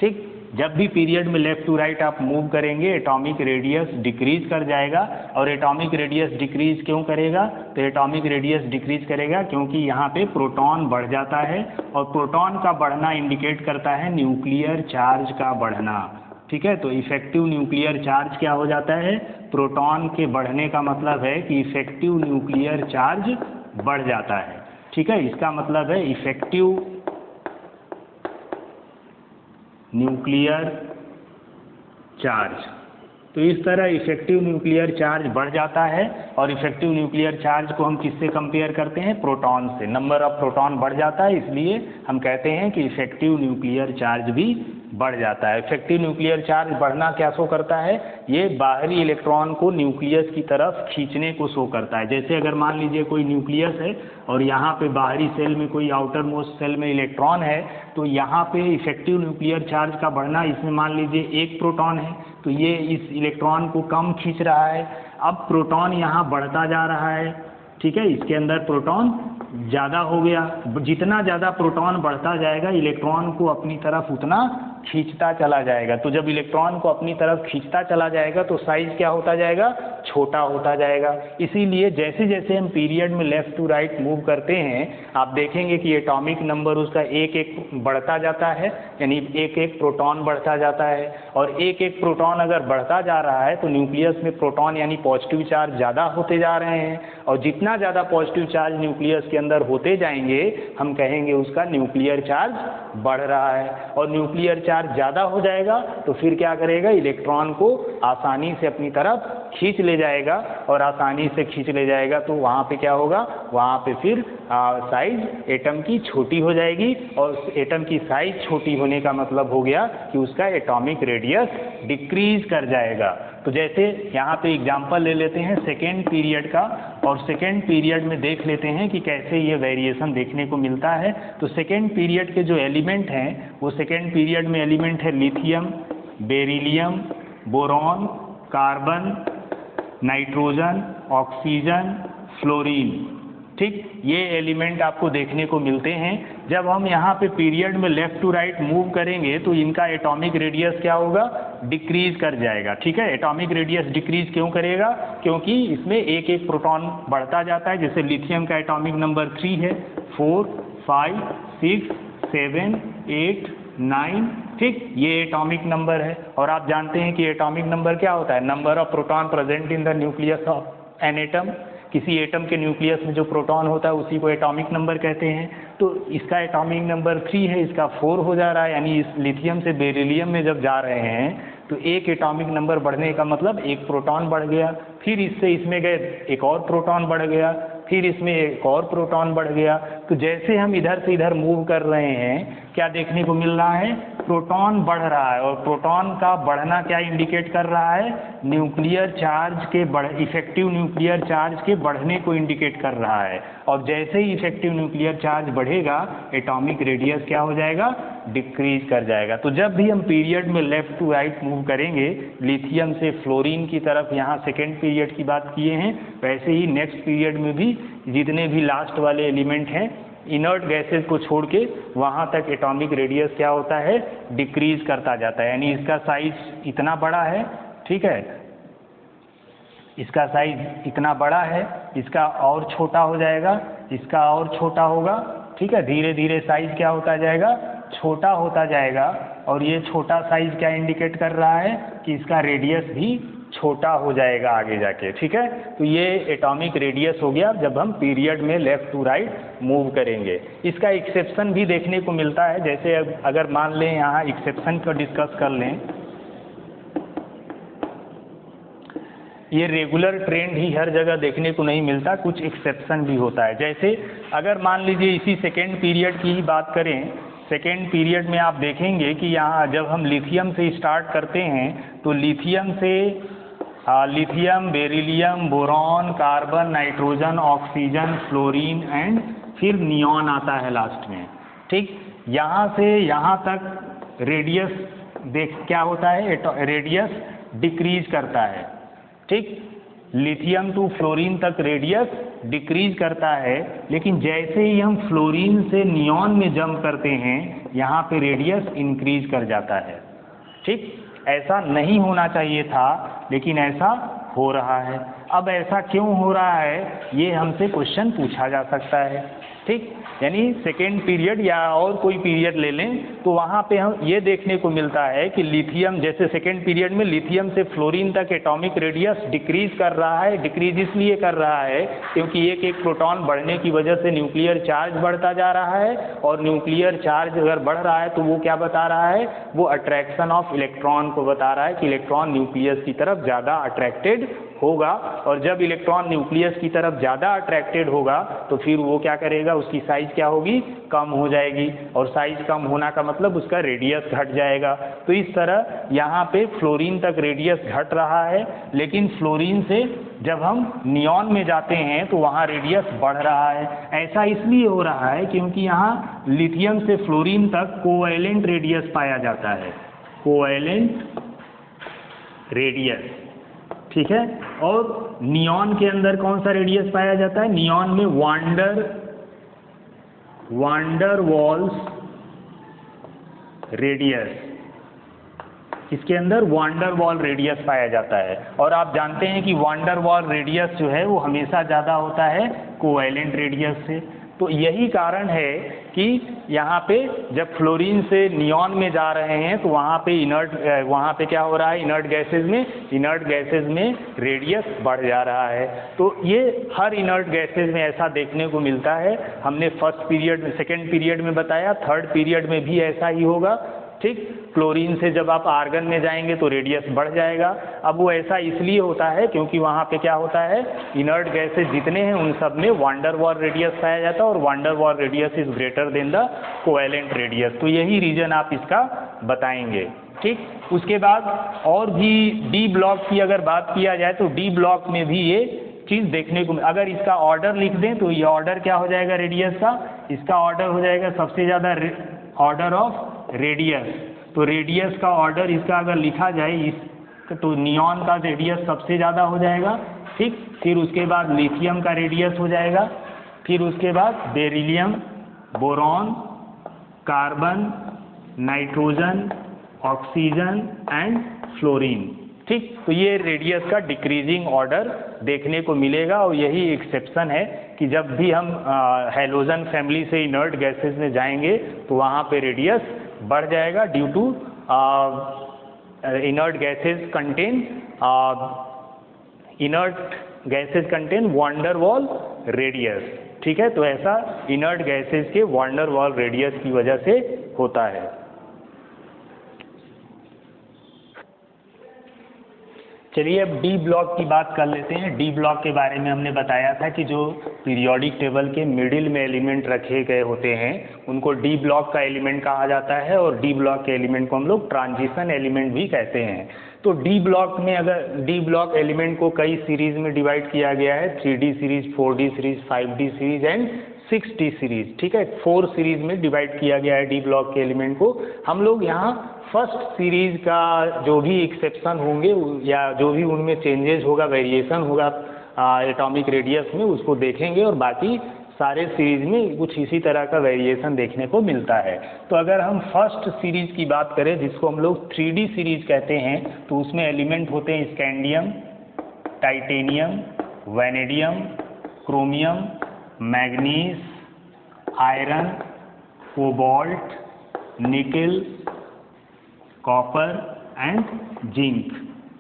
ठीक। जब भी पीरियड में लेफ़्ट टू राइट आप मूव करेंगे एटॉमिक रेडियस डिक्रीज कर जाएगा। और एटॉमिक रेडियस डिक्रीज क्यों करेगा, तो एटॉमिक रेडियस डिक्रीज करेगा क्योंकि यहाँ पे प्रोटॉन बढ़ जाता है, और प्रोटॉन का बढ़ना इंडिकेट करता है न्यूक्लियर चार्ज का बढ़ना, ठीक है। तो इफेक्टिव न्यूक्लियर चार्ज क्या हो जाता है, प्रोटॉन के बढ़ने का मतलब है कि इफेक्टिव न्यूक्लियर चार्ज बढ़ जाता है, ठीक है। इसका मतलब है इफेक्टिव न्यूक्लियर चार्ज। तो इस तरह इफेक्टिव न्यूक्लियर चार्ज बढ़ जाता है, और इफेक्टिव न्यूक्लियर चार्ज को हम किससे कंपेयर करते हैं, प्रोटॉन से। नंबर ऑफ प्रोटॉन बढ़ जाता है, इसलिए हम कहते हैं कि इफेक्टिव न्यूक्लियर चार्ज भी बढ़ जाता है। इफेक्टिव न्यूक्लियर चार्ज बढ़ना क्या शो करता है, ये बाहरी इलेक्ट्रॉन को न्यूक्लियस की तरफ खींचने को शो करता है। जैसे अगर मान लीजिए कोई न्यूक्लियस है और यहाँ पे बाहरी सेल में कोई आउटर मोस्ट सेल में इलेक्ट्रॉन है, तो यहाँ पे इफेक्टिव न्यूक्लियर चार्ज का बढ़ना, इसमें मान लीजिए एक प्रोटॉन है तो ये इस इलेक्ट्रॉन को कम खींच रहा है। अब प्रोटॉन यहाँ बढ़ता जा रहा है, ठीक है, इसके अंदर प्रोटॉन ज़्यादा हो गया। जितना ज़्यादा प्रोटॉन बढ़ता जाएगा इलेक्ट्रॉन को अपनी तरफ उतना खींचता चला जाएगा। तो जब इलेक्ट्रॉन को अपनी तरफ खींचता चला जाएगा तो साइज क्या होता जाएगा, छोटा होता जाएगा। इसीलिए जैसे जैसे हम पीरियड में लेफ़्ट टू राइट मूव करते हैं आप देखेंगे कि एटॉमिक नंबर उसका एक एक बढ़ता जाता है, यानी एक एक प्रोटॉन बढ़ता जाता है। और एक एक प्रोटॉन अगर बढ़ता जा रहा है तो न्यूक्लियस में प्रोटॉन यानी पॉजिटिव चार्ज ज़्यादा होते जा रहे हैं, और जितना ज़्यादा पॉजिटिव चार्ज न्यूक्लियस के अंदर होते जाएंगे हम कहेंगे उसका न्यूक्लियर चार्ज बढ़ रहा है। और न्यूक्लियर चार्ज ज़्यादा हो जाएगा तो फिर क्या करेगा, इलेक्ट्रॉन को आसानी से अपनी तरफ खींच ले जाएगा, और आसानी से खींच ले जाएगा तो वहाँ पे क्या होगा, वहाँ पे फिर साइज एटम की छोटी हो जाएगी। और एटम की साइज छोटी होने का मतलब हो गया कि उसका एटॉमिक रेडियस डिक्रीज कर जाएगा। तो जैसे यहाँ पे एग्जांपल ले लेते हैं सेकेंड पीरियड का, और सेकेंड पीरियड में देख लेते हैं कि कैसे ये वेरिएशन देखने को मिलता है। तो सेकेंड पीरियड के जो एलिमेंट हैं वो सेकेंड पीरियड में एलिमेंट है lithium, beryllium, boron, carbon, nitrogen, oxygen, fluorine, ठीक, ये एलिमेंट आपको देखने को मिलते हैं। जब हम यहाँ पे पीरियड में लेफ्ट टू राइट मूव करेंगे तो इनका एटॉमिक रेडियस क्या होगा, डिक्रीज कर जाएगा। ठीक है, एटॉमिक रेडियस डिक्रीज क्यों करेगा, क्योंकि इसमें एक एक प्रोटॉन बढ़ता जाता है। जैसे लिथियम का एटॉमिक नंबर 3 है, 4, 5, 6, 7, 8, 9, ठीक, ये एटॉमिक नंबर है। और आप जानते हैं कि एटॉमिक नंबर क्या होता है, number of proton present in the nucleus of an atom. किसी एटम के न्यूक्लियस में जो प्रोटॉन होता है उसी को एटॉमिक नंबर कहते हैं। तो इसका एटॉमिक नंबर 3 है, इसका 4 हो जा रहा है, यानी इस लिथियम से बेरिलियम में जब जा रहे हैं तो एक एटॉमिक नंबर बढ़ने का मतलब एक प्रोटॉन बढ़ गया, फिर इससे इसमें गए एक और प्रोटॉन बढ़ गया, फिर इसमें एक और प्रोटॉन बढ़ गया। तो जैसे हम इधर से इधर मूव कर रहे हैं, क्या देखने को मिल रहा है, प्रोटॉन बढ़ रहा है। और प्रोटॉन का बढ़ना क्या इंडिकेट कर रहा है, न्यूक्लियर चार्ज के इफेक्टिव न्यूक्लियर चार्ज के बढ़ने को इंडिकेट कर रहा है। और जैसे ही इफेक्टिव न्यूक्लियर चार्ज बढ़ेगा, एटॉमिक रेडियस क्या हो जाएगा, डिक्रीज कर जाएगा। तो जब भी हम पीरियड में लेफ्ट टू राइट मूव करेंगे, लिथियम से फ्लोरीन की तरफ यहाँ सेकेंड पीरियड की बात किए हैं, वैसे ही नेक्स्ट पीरियड में भी जितने भी लास्ट वाले एलिमेंट हैं, इनर्ट गैसेस को छोड़ के वहाँ तक एटॉमिक रेडियस क्या होता है, डिक्रीज करता जाता है। यानी इसका साइज इतना बड़ा है, ठीक है, इसका साइज इतना बड़ा है, इसका और छोटा हो जाएगा, इसका और छोटा होगा, ठीक है, धीरे धीरे साइज क्या होता जाएगा, छोटा होता जाएगा। और ये छोटा साइज क्या इंडिकेट कर रहा है कि इसका रेडियस भी छोटा हो जाएगा आगे जाके। ठीक है, तो ये एटॉमिक रेडियस हो गया जब हम पीरियड में लेफ्ट टू राइट मूव करेंगे। इसका एक्सेप्शन भी देखने को मिलता है। जैसे अगर मान लें यहाँ एक्सेप्शन को डिस्कस कर लें, ये रेगुलर ट्रेंड ही हर जगह देखने को नहीं मिलता, कुछ एक्सेप्शन भी होता है। जैसे अगर मान लीजिए इसी सेकेंड पीरियड की ही बात करें, सेकेंड पीरियड में आप देखेंगे कि यहाँ जब हम लिथियम से स्टार्ट करते हैं तो लिथियम से lithium, beryllium, boron, carbon, nitrogen, oxygen, fluorine and फिर नियॉन आता है लास्ट में। ठीक, यहाँ से यहाँ तक रेडियस क्या होता है, रेडियस डिक्रीज करता है। ठीक, लिथियम टू फ्लोरीन तक रेडियस डिक्रीज करता है, लेकिन जैसे ही हम फ्लोरीन से नियॉन में जंप करते हैं, यहाँ पे रेडियस इंक्रीज कर जाता है। ठीक, ऐसा नहीं होना चाहिए था, लेकिन ऐसा हो रहा है। अब ऐसा क्यों हो रहा है, ये हमसे क्वेश्चन पूछा जा सकता है। ठीक, यानी सेकेंड पीरियड या और कोई पीरियड ले लें तो वहाँ पे हम ये देखने को मिलता है कि लिथियम, जैसे सेकेंड पीरियड में लिथियम से फ्लोरीन तक एटॉमिक रेडियस डिक्रीज कर रहा है। डिक्रीज इसलिए कर रहा है क्योंकि एक एक प्रोटॉन बढ़ने की वजह से न्यूक्लियर चार्ज बढ़ता जा रहा है, और न्यूक्लियर चार्ज अगर बढ़ रहा है तो वो क्या बता रहा है, वो अट्रैक्शन ऑफ इलेक्ट्रॉन को बता रहा है कि इलेक्ट्रॉन न्यूक्लियस की तरफ ज़्यादा अट्रैक्टेड होगा। और जब इलेक्ट्रॉन न्यूक्लियस की तरफ ज़्यादा अट्रैक्टेड होगा तो फिर वो क्या करेगा, उसकी साइज क्या होगी, कम हो जाएगी। और साइज कम होना का मतलब उसका रेडियस घट जाएगा। तो इस तरह यहाँ पे फ्लोरीन तक रेडियस घट रहा है, लेकिन फ्लोरीन से जब हम नियॉन में जाते हैं तो वहाँ रेडियस बढ़ रहा है। ऐसा इसलिए हो रहा है क्योंकि यहाँ लिथियम से फ्लोरीन तक कोवैलेंट रेडियस पाया जाता है, कोवैलेंट रेडियस। ठीक है, और नियॉन के अंदर कौन सा रेडियस पाया जाता है, नियॉन में वांडर वाल्स रेडियस, इसके अंदर वांडर वाल रेडियस पाया जाता है। और आप जानते हैं कि वांडर वाल रेडियस जो है वो हमेशा ज़्यादा होता है कोवैलेंट रेडियस से। तो यही कारण है कि यहाँ पे जब फ्लोरीन से नियॉन में जा रहे हैं तो वहाँ पे क्या हो रहा है, इनर्ट गैसेज में रेडियस बढ़ जा रहा है। तो ये हर इनर्ट गैसेज में ऐसा देखने को मिलता है। हमने फर्स्ट पीरियड में, सेकेंड पीरियड में बताया, थर्ड पीरियड में भी ऐसा ही होगा। ठीक, क्लोरीन से जब आप आर्गन में जाएंगे तो रेडियस बढ़ जाएगा। अब वो ऐसा इसलिए होता है क्योंकि वहाँ पे क्या होता है, इनर्ट गैसेज जितने हैं उन सब में वांडर वाल रेडियस पाया जाता है, और वांडर वाल radius is greater than the covalent radius. तो यही रीजन आप इसका बताएंगे। ठीक, उसके बाद और भी डी ब्लॉक की अगर बात किया जाए तो डी ब्लॉक में भी ये चीज़ देखने को, अगर इसका ऑर्डर लिख दें तो ये ऑर्डर क्या हो जाएगा रेडियस का, इसका ऑर्डर हो जाएगा सबसे ज़्यादा ऑर्डर ऑफ रेडियस। तो रेडियस का ऑर्डर इसका अगर लिखा जाए तो नियॉन का रेडियस सबसे ज़्यादा हो जाएगा। ठीक, फिर उसके बाद लिथियम का रेडियस हो जाएगा। फिर उसके बाद beryllium, boron, carbon, nitrogen, oxygen and fluorine. ठीक, तो ये रेडियस का डिक्रीजिंग ऑर्डर देखने को मिलेगा और यही एक्सेप्शन है कि जब भी हम हैलोजन फैमिली से इनर्ट गैसेस में जाएंगे तो वहाँ पे रेडियस बढ़ जाएगा due to inert gases contain van der Waals radius. ठीक है, तो ऐसा इनर्ट गैसेस के वैन डर वाल रेडियस की वजह से होता है। चलिए अब डी ब्लॉक की बात कर लेते हैं। डी ब्लॉक के बारे में हमने बताया था कि जो पीरियोडिक टेबल के मिडिल में एलिमेंट रखे गए होते हैं उनको डी ब्लॉक का एलिमेंट कहा जाता है और डी ब्लॉक के एलिमेंट को हम लोग ट्रांजिशन एलिमेंट भी कहते हैं। तो डी ब्लॉक में अगर डी ब्लॉक एलिमेंट को कई सीरीज में डिवाइड किया गया है, 3D series, 4D series, 5D series and 6D series. ठीक है, 4 सीरीज में डिवाइड किया गया है डी ब्लॉक के एलिमेंट को। हम लोग यहाँ फर्स्ट सीरीज का जो भी एक्सेप्शन होंगे या जो भी उनमें चेंजेस होगा, वेरिएशन होगा एटॉमिक रेडियस में, उसको देखेंगे और बाकी सारे सीरीज में कुछ इसी तरह का वेरिएशन देखने को मिलता है। तो अगर हम फर्स्ट सीरीज की बात करें जिसको हम लोग 3D सीरीज कहते हैं, तो उसमें एलिमेंट होते हैं scandium, titanium, vanadium, chromium, manganese, iron, cobalt, nickel, copper and zinc.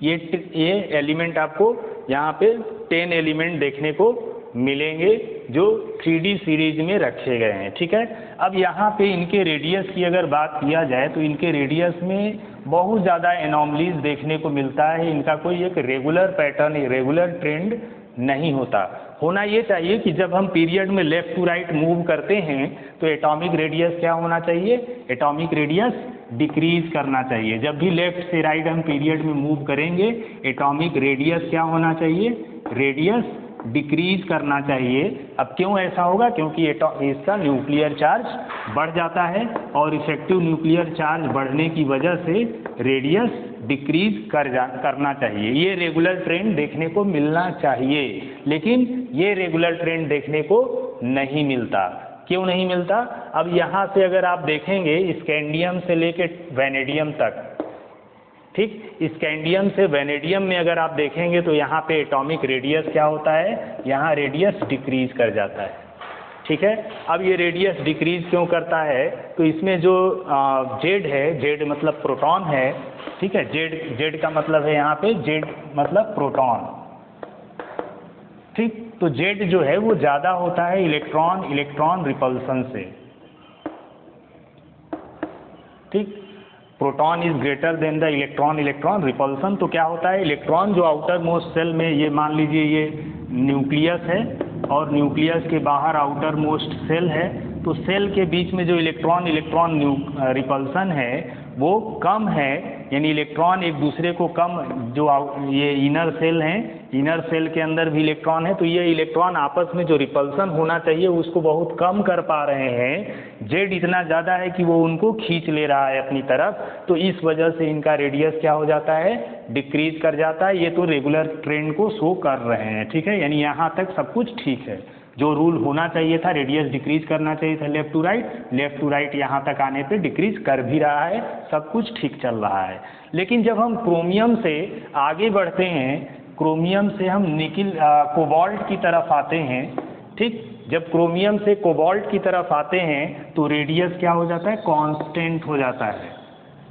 ये एलिमेंट आपको यहाँ पे 10 एलिमेंट देखने को मिलेंगे जो 3D सीरीज में रखे गए हैं। ठीक है, अब यहाँ पे इनके रेडियस की अगर बात किया जाए तो इनके रेडियस में बहुत ज़्यादा एनॉमलीज देखने को मिलता है। इनका कोई एक रेगुलर पैटर्न, रेगुलर ट्रेंड नहीं होता। होना ये चाहिए कि जब हम पीरियड में लेफ्ट टू राइट मूव करते हैं तो एटॉमिक रेडियस क्या होना चाहिए? एटॉमिक रेडियस डिक्रीज करना चाहिए। जब भी लेफ्ट से राइट हम पीरियड में मूव करेंगे एटॉमिक रेडियस क्या होना चाहिए? रेडियस डिक्रीज करना चाहिए। अब क्यों ऐसा होगा? क्योंकि इसका न्यूक्लियर चार्ज बढ़ जाता है और इफेक्टिव न्यूक्लियर चार्ज बढ़ने की वजह से रेडियस डिक्रीज करना चाहिए। ये रेगुलर ट्रेंड देखने को मिलना चाहिए, लेकिन ये रेगुलर ट्रेंड देखने को नहीं मिलता। क्यों नहीं मिलता? अब यहाँ से अगर आप देखेंगे स्कैंडियम से लेके वैनेडियम तक, ठीक, स्कैंडियम से वैनेडियम में अगर आप देखेंगे तो यहाँ पे एटॉमिक रेडियस क्या होता है? यहाँ रेडियस डिक्रीज कर जाता है। ठीक है, अब ये रेडियस डिक्रीज क्यों करता है? तो इसमें जो जेड है, जेड मतलब प्रोटॉन है, ठीक है, जेड का मतलब है यहाँ पे, जेड मतलब प्रोटॉन। ठीक, तो जेड जो है वो ज़्यादा होता है इलेक्ट्रॉन रिपल्सन से। ठीक, proton is greater than the electron repulsion. तो क्या होता है? इलेक्ट्रॉन जो आउटर मोस्ट सेल में, ये मान लीजिए ये न्यूक्लियस है और न्यूक्लियस के बाहर आउटर मोस्ट सेल है, तो सेल के बीच में जो इलेक्ट्रॉन रिपल्सन है वो कम है, यानी इलेक्ट्रॉन एक दूसरे को कम, जो ये इनर सेल हैं, इनर सेल के अंदर भी इलेक्ट्रॉन है, तो ये इलेक्ट्रॉन आपस में जो रिपल्सन होना चाहिए उसको बहुत कम कर पा रहे हैं। जेड इतना ज़्यादा है कि वो उनको खींच ले रहा है अपनी तरफ, तो इस वजह से इनका रेडियस क्या हो जाता है? डिक्रीज कर जाता है। ये तो रेगुलर ट्रेंड को शो कर रहे हैं। ठीक है, यानी यहाँ तक सब कुछ ठीक है। जो रूल होना चाहिए था, रेडियस डिक्रीज करना चाहिए था लेफ्ट टू राइट यहाँ तक आने पे डिक्रीज कर भी रहा है, सब कुछ ठीक चल रहा है। लेकिन जब हम क्रोमियम से आगे बढ़ते हैं, क्रोमियम से हम कोबाल्ट की तरफ आते हैं, ठीक, जब क्रोमियम से कोबाल्ट की तरफ आते हैं तो रेडियस क्या हो जाता है? कांस्टेंट हो जाता है,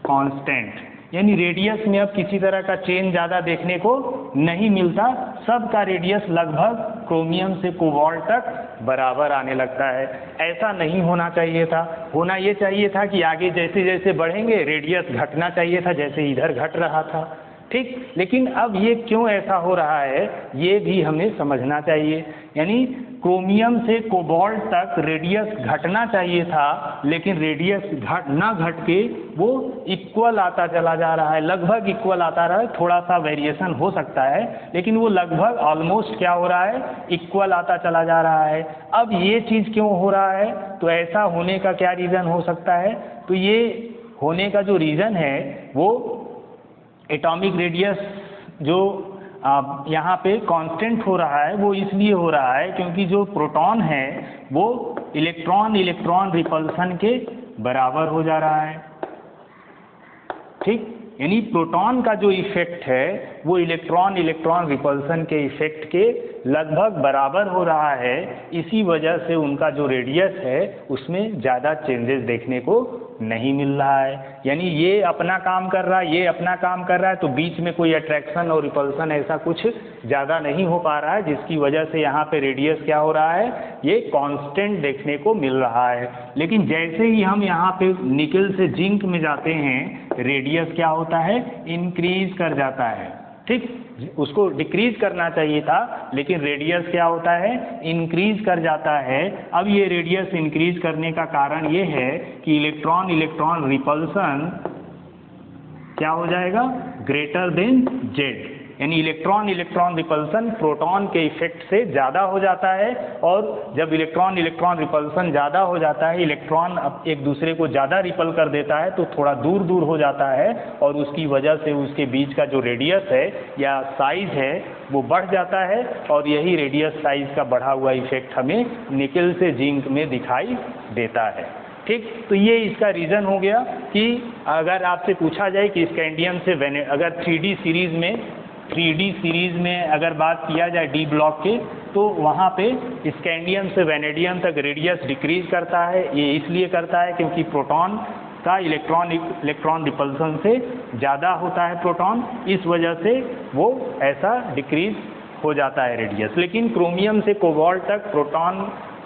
कांस्टेंट, यानी रेडियस में अब किसी तरह का चेंज ज़्यादा देखने को नहीं मिलता। सबका रेडियस लगभग क्रोमियम से कोबाल्ट तक बराबर आने लगता है। ऐसा नहीं होना चाहिए था। होना ये चाहिए था कि आगे जैसे जैसे बढ़ेंगे रेडियस घटना चाहिए था, जैसे इधर घट रहा था। ठीक, लेकिन अब ये क्यों ऐसा हो रहा है ये भी हमें समझना चाहिए। यानी क्रोमियम से कोबाल्ट तक रेडियस घटना चाहिए था, लेकिन रेडियस ना घट के वो इक्वल आता चला जा रहा है, लगभग इक्वल आता रहा है। थोड़ा सा वेरिएशन हो सकता है, लेकिन वो लगभग ऑलमोस्ट क्या हो रहा है? इक्वल आता चला जा रहा है। अब ये चीज़ क्यों हो रहा है? तो ऐसा होने का क्या रीज़न हो सकता है? तो ये होने का जो रीज़न है वो एटॉमिक रेडियस जो यहाँ पे कांस्टेंट हो रहा है, वो इसलिए हो रहा है क्योंकि जो प्रोटॉन है वो इलेक्ट्रॉन इलेक्ट्रॉन रिपल्सन के बराबर हो जा रहा है। ठीक, यानी प्रोटॉन का जो इफेक्ट है वो इलेक्ट्रॉन इलेक्ट्रॉन रिपल्सन के इफेक्ट के लगभग बराबर हो रहा है। इसी वजह से उनका जो रेडियस है उसमें ज़्यादा चेंजेस देखने को नहीं मिल रहा है। यानी ये अपना काम कर रहा है, ये अपना काम कर रहा है, तो बीच में कोई अट्रैक्शन और रिपल्सन ऐसा कुछ ज़्यादा नहीं हो पा रहा है, जिसकी वजह से यहाँ पे रेडियस क्या हो रहा है, ये कांस्टेंट देखने को मिल रहा है। लेकिन जैसे ही हम यहाँ पे निकल से जिंक में जाते हैं, रेडियस क्या होता है, इंक्रीज कर जाता है। ठीक, उसको डिक्रीज करना चाहिए था, लेकिन रेडियस क्या होता है, इंक्रीज कर जाता है। अब ये रेडियस इंक्रीज करने का कारण ये है कि इलेक्ट्रॉन इलेक्ट्रॉन रिपल्सन क्या हो जाएगा, ग्रेटर देन जेड, यानी इलेक्ट्रॉन इलेक्ट्रॉन रिपल्सन प्रोटॉन के इफेक्ट से ज़्यादा हो जाता है। और जब इलेक्ट्रॉन इलेक्ट्रॉन रिपल्सन ज़्यादा हो जाता है, इलेक्ट्रॉन एक दूसरे को ज़्यादा रिपल कर देता है, तो थोड़ा दूर दूर हो जाता है और उसकी वजह से उसके बीच का जो रेडियस है या साइज़ है वो बढ़ जाता है। और यही रेडियस साइज़ का बढ़ा हुआ इफेक्ट हमें निकल से जिंक में दिखाई देता है। ठीक, तो ये इसका रीज़न हो गया कि अगर आपसे पूछा जाए कि स्कैंडियम से अगर 3D सीरीज़ में अगर बात किया जाए डी ब्लॉक के, तो वहाँ पे स्कैंडियम से वैनेडियम तक रेडियस डिक्रीज करता है। ये इसलिए करता है क्योंकि प्रोटॉन का इलेक्ट्रॉन इलेक्ट्रॉन रिपल्सन से ज़्यादा होता है प्रोटॉन, इस वजह से वो ऐसा डिक्रीज हो जाता है रेडियस। लेकिन क्रोमियम से कोबाल्ट तक प्रोटॉन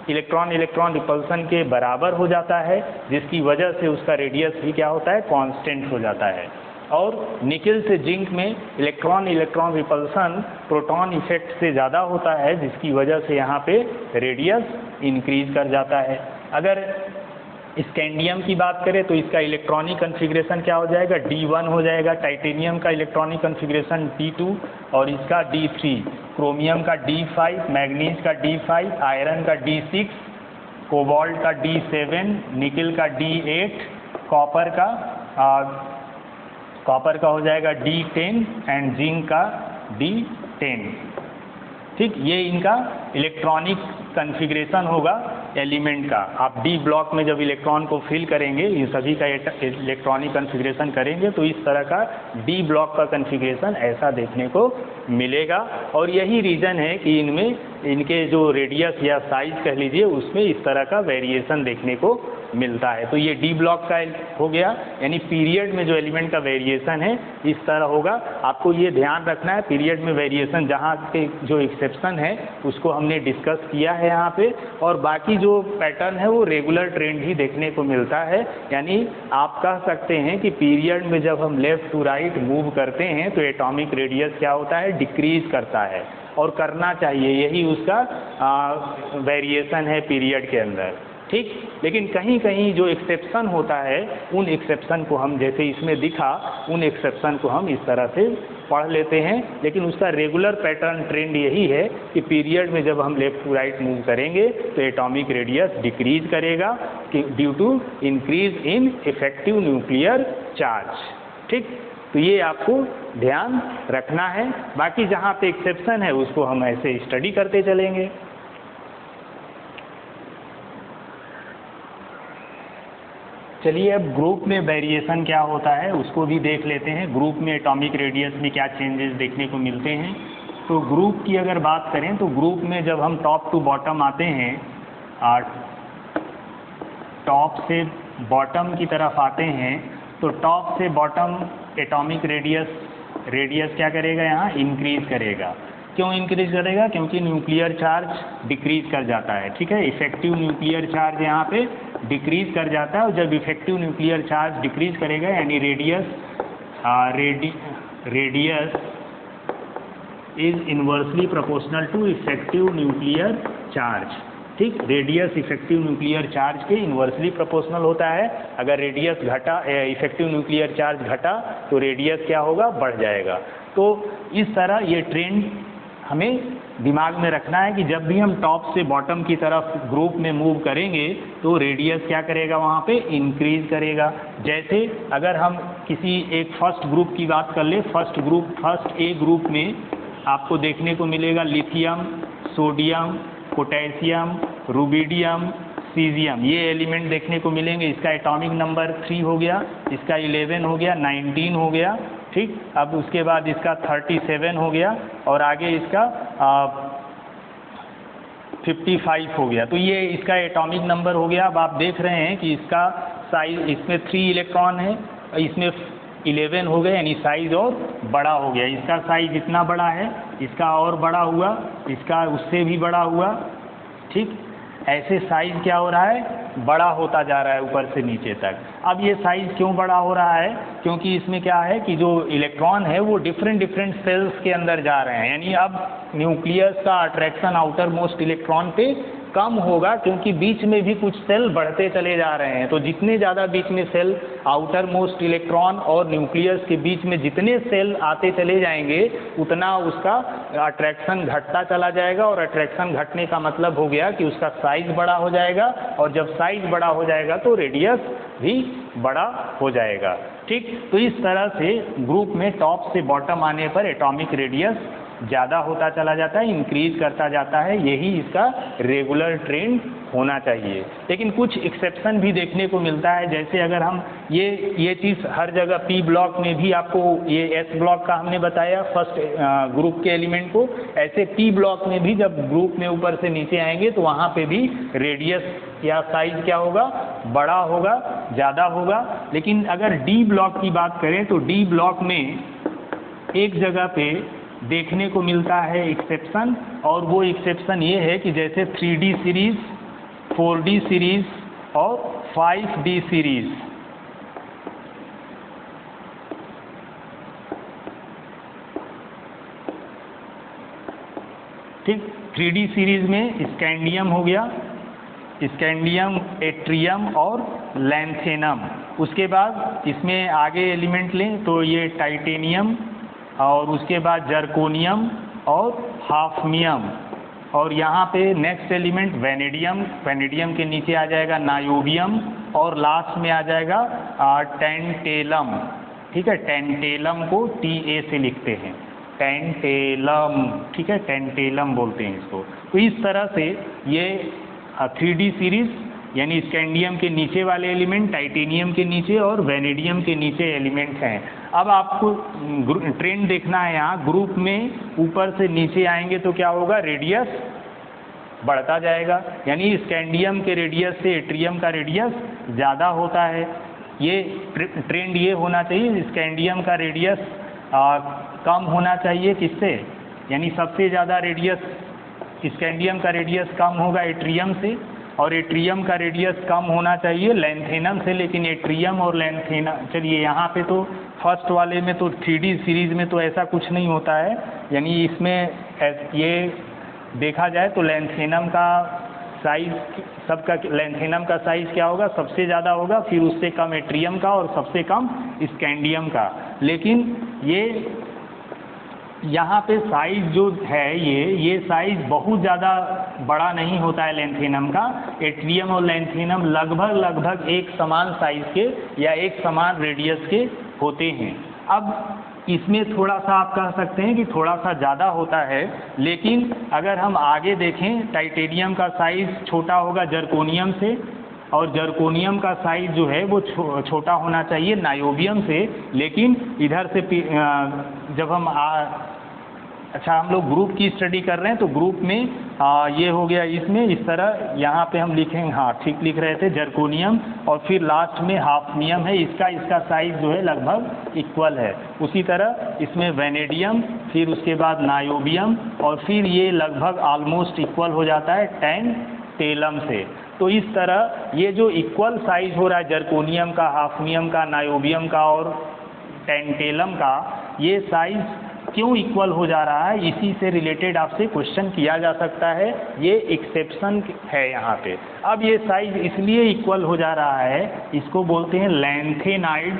इलेक्ट्रॉन इलेक्ट्रॉन रिपल्सन के बराबर हो जाता है, जिसकी वजह से उसका रेडियस भी क्या होता है, कांस्टेंट हो जाता है। और निकल से जिंक में electron electron repulsion proton effect से ज़्यादा होता है, जिसकी वजह से यहाँ पे रेडियस इंक्रीज कर जाता है। अगर स्कैंडियम की बात करें तो इसका इलेक्ट्रॉनिक कन्फिग्रेशन क्या हो जाएगा, D1 हो जाएगा। टाइटेनियम का इलेक्ट्रॉनिक कन्फिग्रेशन D2 और इसका D3, क्रोमियम का D5, मैग्नीज का D5, आयरन का D6, कोबाल्ट का D7, निकल का D8, कॉपर का हो जाएगा D10 एंड जिंक का D10। ठीक, ये इनका इलेक्ट्रॉनिक कन्फिग्रेशन होगा एलिमेंट का। आप डी ब्लॉक में जब इलेक्ट्रॉन को फिल करेंगे, इन सभी का इलेक्ट्रॉनिक कन्फिग्रेशन करेंगे, तो इस तरह का डी ब्लॉक का कन्फिग्रेशन ऐसा देखने को मिलेगा। और यही रीज़न है कि इनमें इनके जो रेडियस या साइज कह लीजिए, उसमें इस तरह का वेरिएशन देखने को मिलता है। तो ये डी ब्लॉक का हो गया, यानी पीरियड में जो एलिमेंट का वेरिएशन है इस तरह होगा। आपको ये ध्यान रखना है, पीरियड में वेरिएशन जहाँ के जो एक्सेप्शन है उसको हमने डिस्कस किया है यहाँ पे, और बाकी जो पैटर्न है वो रेगुलर ट्रेंड ही देखने को मिलता है। यानी आप कह सकते हैं कि पीरियड में जब हम लेफ़्ट टू राइट मूव करते हैं तो एटॉमिक रेडियस क्या होता है, डिक्रीज करता है, और करना चाहिए, यही उसका वेरिएशन है पीरियड के अंदर। ठीक, लेकिन कहीं कहीं जो एक्सेप्शन होता है, उन एक्सेप्शन को हम, जैसे इसमें दिखा, उन एक्सेप्शन को हम इस तरह से पढ़ लेते हैं, लेकिन उसका रेगुलर पैटर्न ट्रेंड यही है कि पीरियड में जब हम लेफ्ट टू राइट मूव करेंगे तो एटॉमिक रेडियस डिक्रीज करेगा due to increase in effective nuclear charge. ठीक, तो ये आपको ध्यान रखना है। बाकी जहाँ पे एक्सेप्शन है उसको हम ऐसे स्टडी करते चलेंगे। चलिए, अब ग्रुप में वेरिएशन क्या होता है उसको भी देख लेते हैं। ग्रुप में एटॉमिक रेडियस में क्या चेंजेस देखने को मिलते हैं। तो ग्रुप की अगर बात करें तो ग्रुप में जब हम टॉप टू बॉटम आते हैं, टॉप से बॉटम की तरफ आते हैं, तो टॉप से बॉटम एटॉमिक रेडियस क्या करेगा, यहाँ इंक्रीज करेगा। क्यों इंक्रीज करेगा, क्योंकि न्यूक्लियर चार्ज डिक्रीज कर जाता है। ठीक है, इफेक्टिव न्यूक्लियर चार्ज यहाँ पे डिक्रीज कर जाता है, और जब इफेक्टिव न्यूक्लियर चार्ज डिक्रीज करेगा यानी radius is inversely proportional to effective nuclear charge. ठीक, रेडियस इफेक्टिव न्यूक्लियर चार्ज के इन्वर्सली प्रोपोर्शनल होता है। अगर रेडियस घटा, इफेक्टिव न्यूक्लियर चार्ज घटा तो रेडियस क्या होगा, बढ़ जाएगा। तो इस तरह ये ट्रेंड हमें दिमाग में रखना है कि जब भी हम टॉप से बॉटम की तरफ ग्रुप में मूव करेंगे तो रेडियस क्या करेगा, वहाँ पे इंक्रीज करेगा। जैसे अगर हम किसी एक फर्स्ट ग्रुप की बात कर ले, फर्स्ट ए ग्रुप में आपको देखने को मिलेगा lithium, sodium, potassium, rubidium, caesium, ये एलिमेंट देखने को मिलेंगे। इसका एटॉमिक नंबर 3 हो गया, इसका 11 हो गया, 19 हो गया, ठीक। अब उसके बाद इसका 37 हो गया और आगे इसका 55 हो गया। तो ये इसका एटॉमिक नंबर हो गया। अब आप देख रहे हैं कि इसका साइज, इसमें 3 इलेक्ट्रॉन है, इसमें 11 हो गए, यानी साइज और बड़ा हो गया। इसका साइज इतना बड़ा है, इसका और बड़ा हुआ, इसका उससे भी बड़ा हुआ, ठीक। ऐसे साइज क्या हो रहा है, बड़ा होता जा रहा है ऊपर से नीचे तक। अब ये साइज क्यों बड़ा हो रहा है, क्योंकि इसमें क्या है कि जो इलेक्ट्रॉन है वो डिफरेंट सेल्स के अंदर जा रहे हैं, यानी अब न्यूक्लियस का अट्रैक्शन आउटर मोस्ट इलेक्ट्रॉन पे कम होगा, क्योंकि बीच में भी कुछ सेल बढ़ते चले जा रहे हैं। तो जितने ज़्यादा बीच में सेल, आउटर मोस्ट इलेक्ट्रॉन और न्यूक्लियस के बीच में जितने सेल आते चले जाएंगे, उतना उसका अट्रैक्शन घटता चला जाएगा। और अट्रैक्शन घटने का मतलब हो गया कि उसका साइज बड़ा हो जाएगा, और जब साइज बड़ा हो जाएगा तो रेडियस भी बड़ा हो जाएगा, ठीक। तो इस तरह से ग्रुप में टॉप से बॉटम आने पर एटॉमिक रेडियस ज़्यादा होता चला जाता है, इंक्रीज करता जाता है। यही इसका रेगुलर ट्रेंड होना चाहिए। लेकिन कुछ एक्सेप्शन भी देखने को मिलता है, जैसे अगर हम ये चीज़ हर जगह पी ब्लॉक में भी आपको, ये एस ब्लॉक का हमने बताया फर्स्ट ग्रुप के एलिमेंट को, ऐसे पी ब्लॉक में भी जब ग्रुप में ऊपर से नीचे आएंगे तो वहाँ पे भी रेडियस या साइज क्या होगा, बड़ा होगा, ज़्यादा होगा। लेकिन अगर डी ब्लॉक की बात करें तो डी ब्लॉक में एक जगह पे देखने को मिलता है एक्सेप्शन, और वो एक्सेप्शन ये है कि जैसे 3D सीरीज, 4D सीरीज और 5D सीरीज, ठीक। 3D सीरीज में स्कैंडियम हो गया, स्कैंडियम, एट्रियम और लैंथेनम। उसके बाद इसमें आगे एलिमेंट लें तो ये टाइटेनियम, और उसके बाद जर्कोनियम और हाफनियम, और यहाँ पे नेक्स्ट एलिमेंट वैनेडियम, वैनेडियम के नीचे आ जाएगा नायोबियम, और लास्ट में आ जाएगा टेंटेलम, ठीक है। टेंटेलम को TA से लिखते हैं, टेंटेलम, ठीक है, टेंटेलम बोलते हैं इसको। तो इस तरह से ये 3D सीरीज, यानी स्कैंडियम के नीचे वाले एलिमेंट टाइटेनियम के नीचे और वैनेडियम के नीचे एलिमेंट हैं। अब आपको ट्रेंड देखना है, यहाँ ग्रुप में ऊपर से नीचे आएंगे तो क्या होगा, रेडियस बढ़ता जाएगा, यानी स्कैंडियम के रेडियस से एट्रियम का रेडियस ज़्यादा होता है। ये ट्रेंड ये होना चाहिए, स्कैंडियम का रेडियस कम होना चाहिए किससे, यानी सबसे ज़्यादा रेडियस स्कैंडियम का रेडियस कम होगा एट्रियम से, और एट्रियम का रेडियस कम होना चाहिए लैंथेनम से। लेकिन एट्रियम और लैंथेनम, चलिए यहाँ पे तो फर्स्ट वाले में तो 3D सीरीज में तो ऐसा कुछ नहीं होता है, यानी इसमें ये देखा जाए तो लैंथेनम का साइज, सबका लैंथेनम का साइज क्या होगा, सबसे ज़्यादा होगा, फिर उससे कम एट्रियम का और सबसे कम स्कैंडियम का। लेकिन ये यहाँ पे साइज जो है, ये साइज बहुत ज़्यादा बड़ा नहीं होता है लैंथेनम का। एट्रियम और लैंथेनम लगभग एक समान साइज के या एक समान रेडियस के होते हैं। अब इसमें थोड़ा सा आप कह सकते हैं कि थोड़ा सा ज़्यादा होता है, लेकिन अगर हम आगे देखें टाइटेनियम का साइज़ छोटा होगा जर्कोनियम से, और जर्कोनियम का साइज़ जो है वो छोटा होना चाहिए नायोबियम से। लेकिन इधर से जब हम अच्छा हम लोग ग्रुप की स्टडी कर रहे हैं तो ग्रुप में ये हो गया, इसमें इस तरह यहाँ पे हम लिखेंगे, हाँ ठीक लिख रहे थे, जर्कोनियम, और फिर लास्ट में हाफनियम है, इसका साइज़ जो है लगभग इक्वल है। उसी तरह इसमें वैनेडियम, फिर उसके बाद नायोबियम, और फिर ये लगभग ऑलमोस्ट इक्वल हो जाता है टेंटेलम से। तो इस तरह ये जो इक्वल साइज हो रहा है जर्कोनियम का, हाफनियम का, नायोबियम का और टेंटेलम का, ये साइज क्यों इक्वल हो जा रहा है, इसी से रिलेटेड आपसे क्वेश्चन किया जा सकता है। ये एक्सेप्शन है यहाँ पे। अब ये साइज इसलिए इक्वल हो जा रहा है, इसको बोलते हैं लैंथेनाइड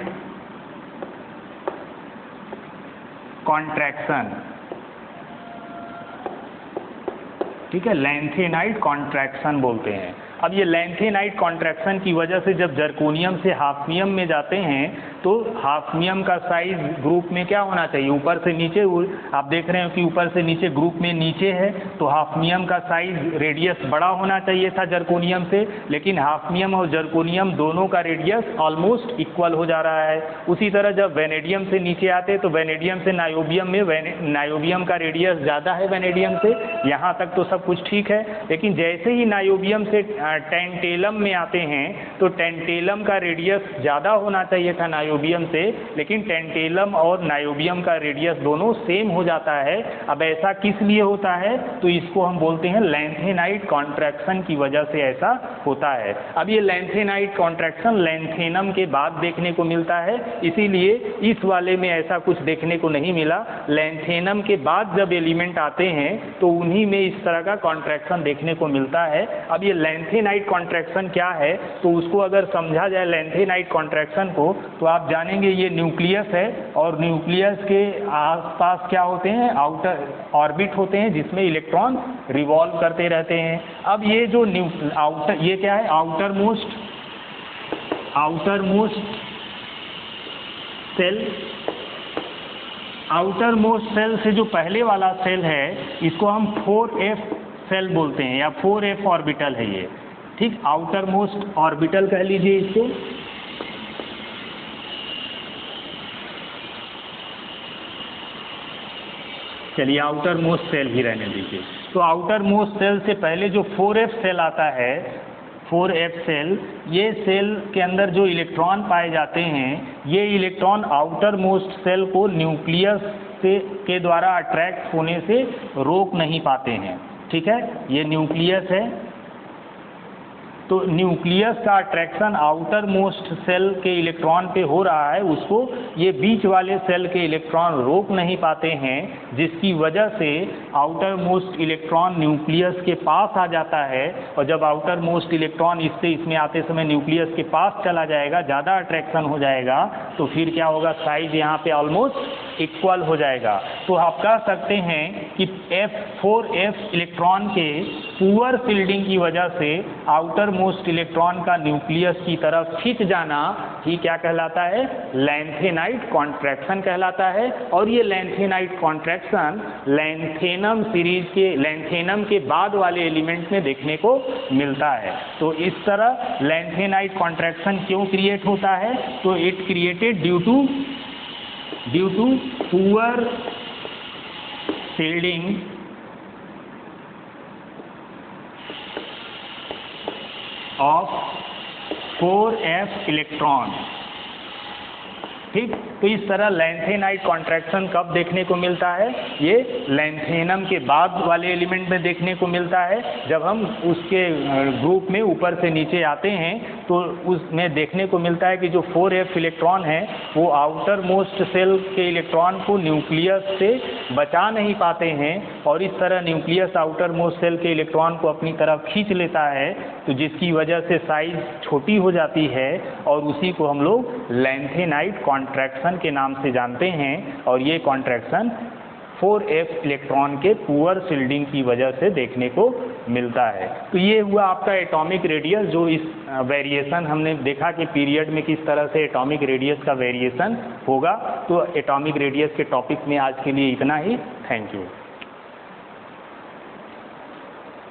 कॉन्ट्रैक्शन, ठीक है, लैंथेनाइड कॉन्ट्रैक्शन बोलते हैं। अब ये लैंथेनाइड कॉन्ट्रैक्शन की वजह से जब जर्कोनियम से हाफनियम में जाते हैं तो हाफनियम का साइज ग्रुप में क्या होना चाहिए, ऊपर से नीचे, आप देख रहे हो कि ऊपर से नीचे ग्रुप में नीचे है, तो हाफनियम का साइज रेडियस बड़ा होना चाहिए था जर्कोनियम से, लेकिन हाफनियम और जर्कोनियम दोनों का रेडियस ऑलमोस्ट इक्वल हो जा रहा है। उसी तरह जब वेनेडियम से नीचे आते तो वेनेडियम से नायोबियम में नायोबियम का रेडियस ज़्यादा है वेनेडियम से, यहाँ तक तो सब कुछ ठीक है। लेकिन जैसे ही नायोबियम से टेंटेलम में आते हैं तो टेंटेलम का रेडियस ज़्यादा होना चाहिए था नायोबियम से, लेकिन टेंटेलम और नायोबियम का रेडियस दोनों सेम हो जाता है। अब ऐसा किस लिए होता है, तो इसको हम बोलते हैं लैंथेनाइट कॉन्ट्रैक्शन की वजह से ऐसा होता है। अब ये लैंथेनाइट कॉन्ट्रैक्शन लैंथेनम के बाद देखने को मिलता है, इसीलिए इस वाले में ऐसा कुछ देखने को नहीं मिला। लैंथेनम के बाद जब एलिमेंट आते हैं तो उन्हीं में इस तरह का कॉन्ट्रैक्शन देखने को मिलता है। अब ये लैंथेनाइट कॉन्ट्रैक्शन क्या है, तो उसको अगर समझा जाए लैंथेनाइट कॉन्ट्रैक्शन को, तो आप जानेंगे ये न्यूक्लियस है और न्यूक्लियस के आसपास क्या होते हैं, आउटर ऑर्बिट होते हैं जिसमें इलेक्ट्रॉन रिवॉल्व करते रहते हैं। अब ये जो ये क्या है, आउटर मोस्ट सेल से जो पहले वाला सेल है इसको हम 4f सेल बोलते हैं या 4f ऑर्बिटल है ये, ठीक, आउटर मोस्ट ऑर्बिटल कह लीजिए इसको। चलिए आउटर मोस्ट सेल ही रहने दीजिए। तो आउटर मोस्ट सेल से पहले जो 4f सेल आता है, 4f सेल, ये सेल के अंदर जो इलेक्ट्रॉन पाए जाते हैं, ये इलेक्ट्रॉन आउटर मोस्ट सेल को न्यूक्लियस के द्वारा अट्रैक्ट होने से रोक नहीं पाते हैं, ठीक है। ये न्यूक्लियस है, तो न्यूक्लियस का अट्रैक्शन आउटर मोस्ट सेल के इलेक्ट्रॉन पे हो रहा है, उसको ये बीच वाले सेल के इलेक्ट्रॉन रोक नहीं पाते हैं, जिसकी वजह से आउटर मोस्ट इलेक्ट्रॉन न्यूक्लियस के पास आ जाता है। और जब आउटर मोस्ट इलेक्ट्रॉन इसमें आते समय न्यूक्लियस के पास चला जाएगा, ज़्यादा अट्रैक्शन हो जाएगा, तो फिर क्या होगा, साइज यहाँ पे ऑलमोस्ट इक्वल हो जाएगा। तो आप कह सकते हैं कि 4f इलेक्ट्रॉन के पुअर फील्डिंग की वजह से आउटर मोस्ट इलेक्ट्रॉन का न्यूक्लियस की तरफ खिंच जाना ही क्या कहलाता है, लैंथेनाइट कॉन्ट्रैक्शन कहलाता है। और ये लैंथेनाइट कॉन्ट्रैक्शन लैंथेनम सीरीज के, लैंथेनम के बाद वाले एलिमेंट में देखने को मिलता है। तो इस तरह लैंथेनाइट कॉन्ट्रैक्शन क्यों क्रिएट होता है, तो it created due to poor shielding of 4f electron, ठीक। तो इस तरह लैंथेनाइट कॉन्ट्रैक्शन कब देखने को मिलता है, ये लैंथेनम के बाद वाले एलिमेंट में देखने को मिलता है। जब हम उसके ग्रुप में ऊपर से नीचे आते हैं तो उसमें देखने को मिलता है कि जो 4f इलेक्ट्रॉन है वो आउटर मोस्ट सेल के इलेक्ट्रॉन को न्यूक्लियस से बचा नहीं पाते हैं, और इस तरह न्यूक्लियस आउटर मोस्ट सेल के इलेक्ट्रॉन को अपनी तरफ खींच लेता है, तो जिसकी वजह से साइज छोटी हो जाती है, और उसी को हम लोग लैंथेनाइट कॉन्ट्रैक्शन के नाम से जानते हैं। और ये कॉन्ट्रैक्शन 4f इलेक्ट्रॉन के पुअर फील्डिंग की वजह से देखने को मिलता है। तो ये हुआ आपका एटॉमिक रेडियस, जो इस वेरिएशन हमने देखा कि पीरियड में किस तरह से एटॉमिक रेडियस का वेरिएशन होगा। तो एटॉमिक रेडियस के टॉपिक में आज के लिए इतना ही। Thank you.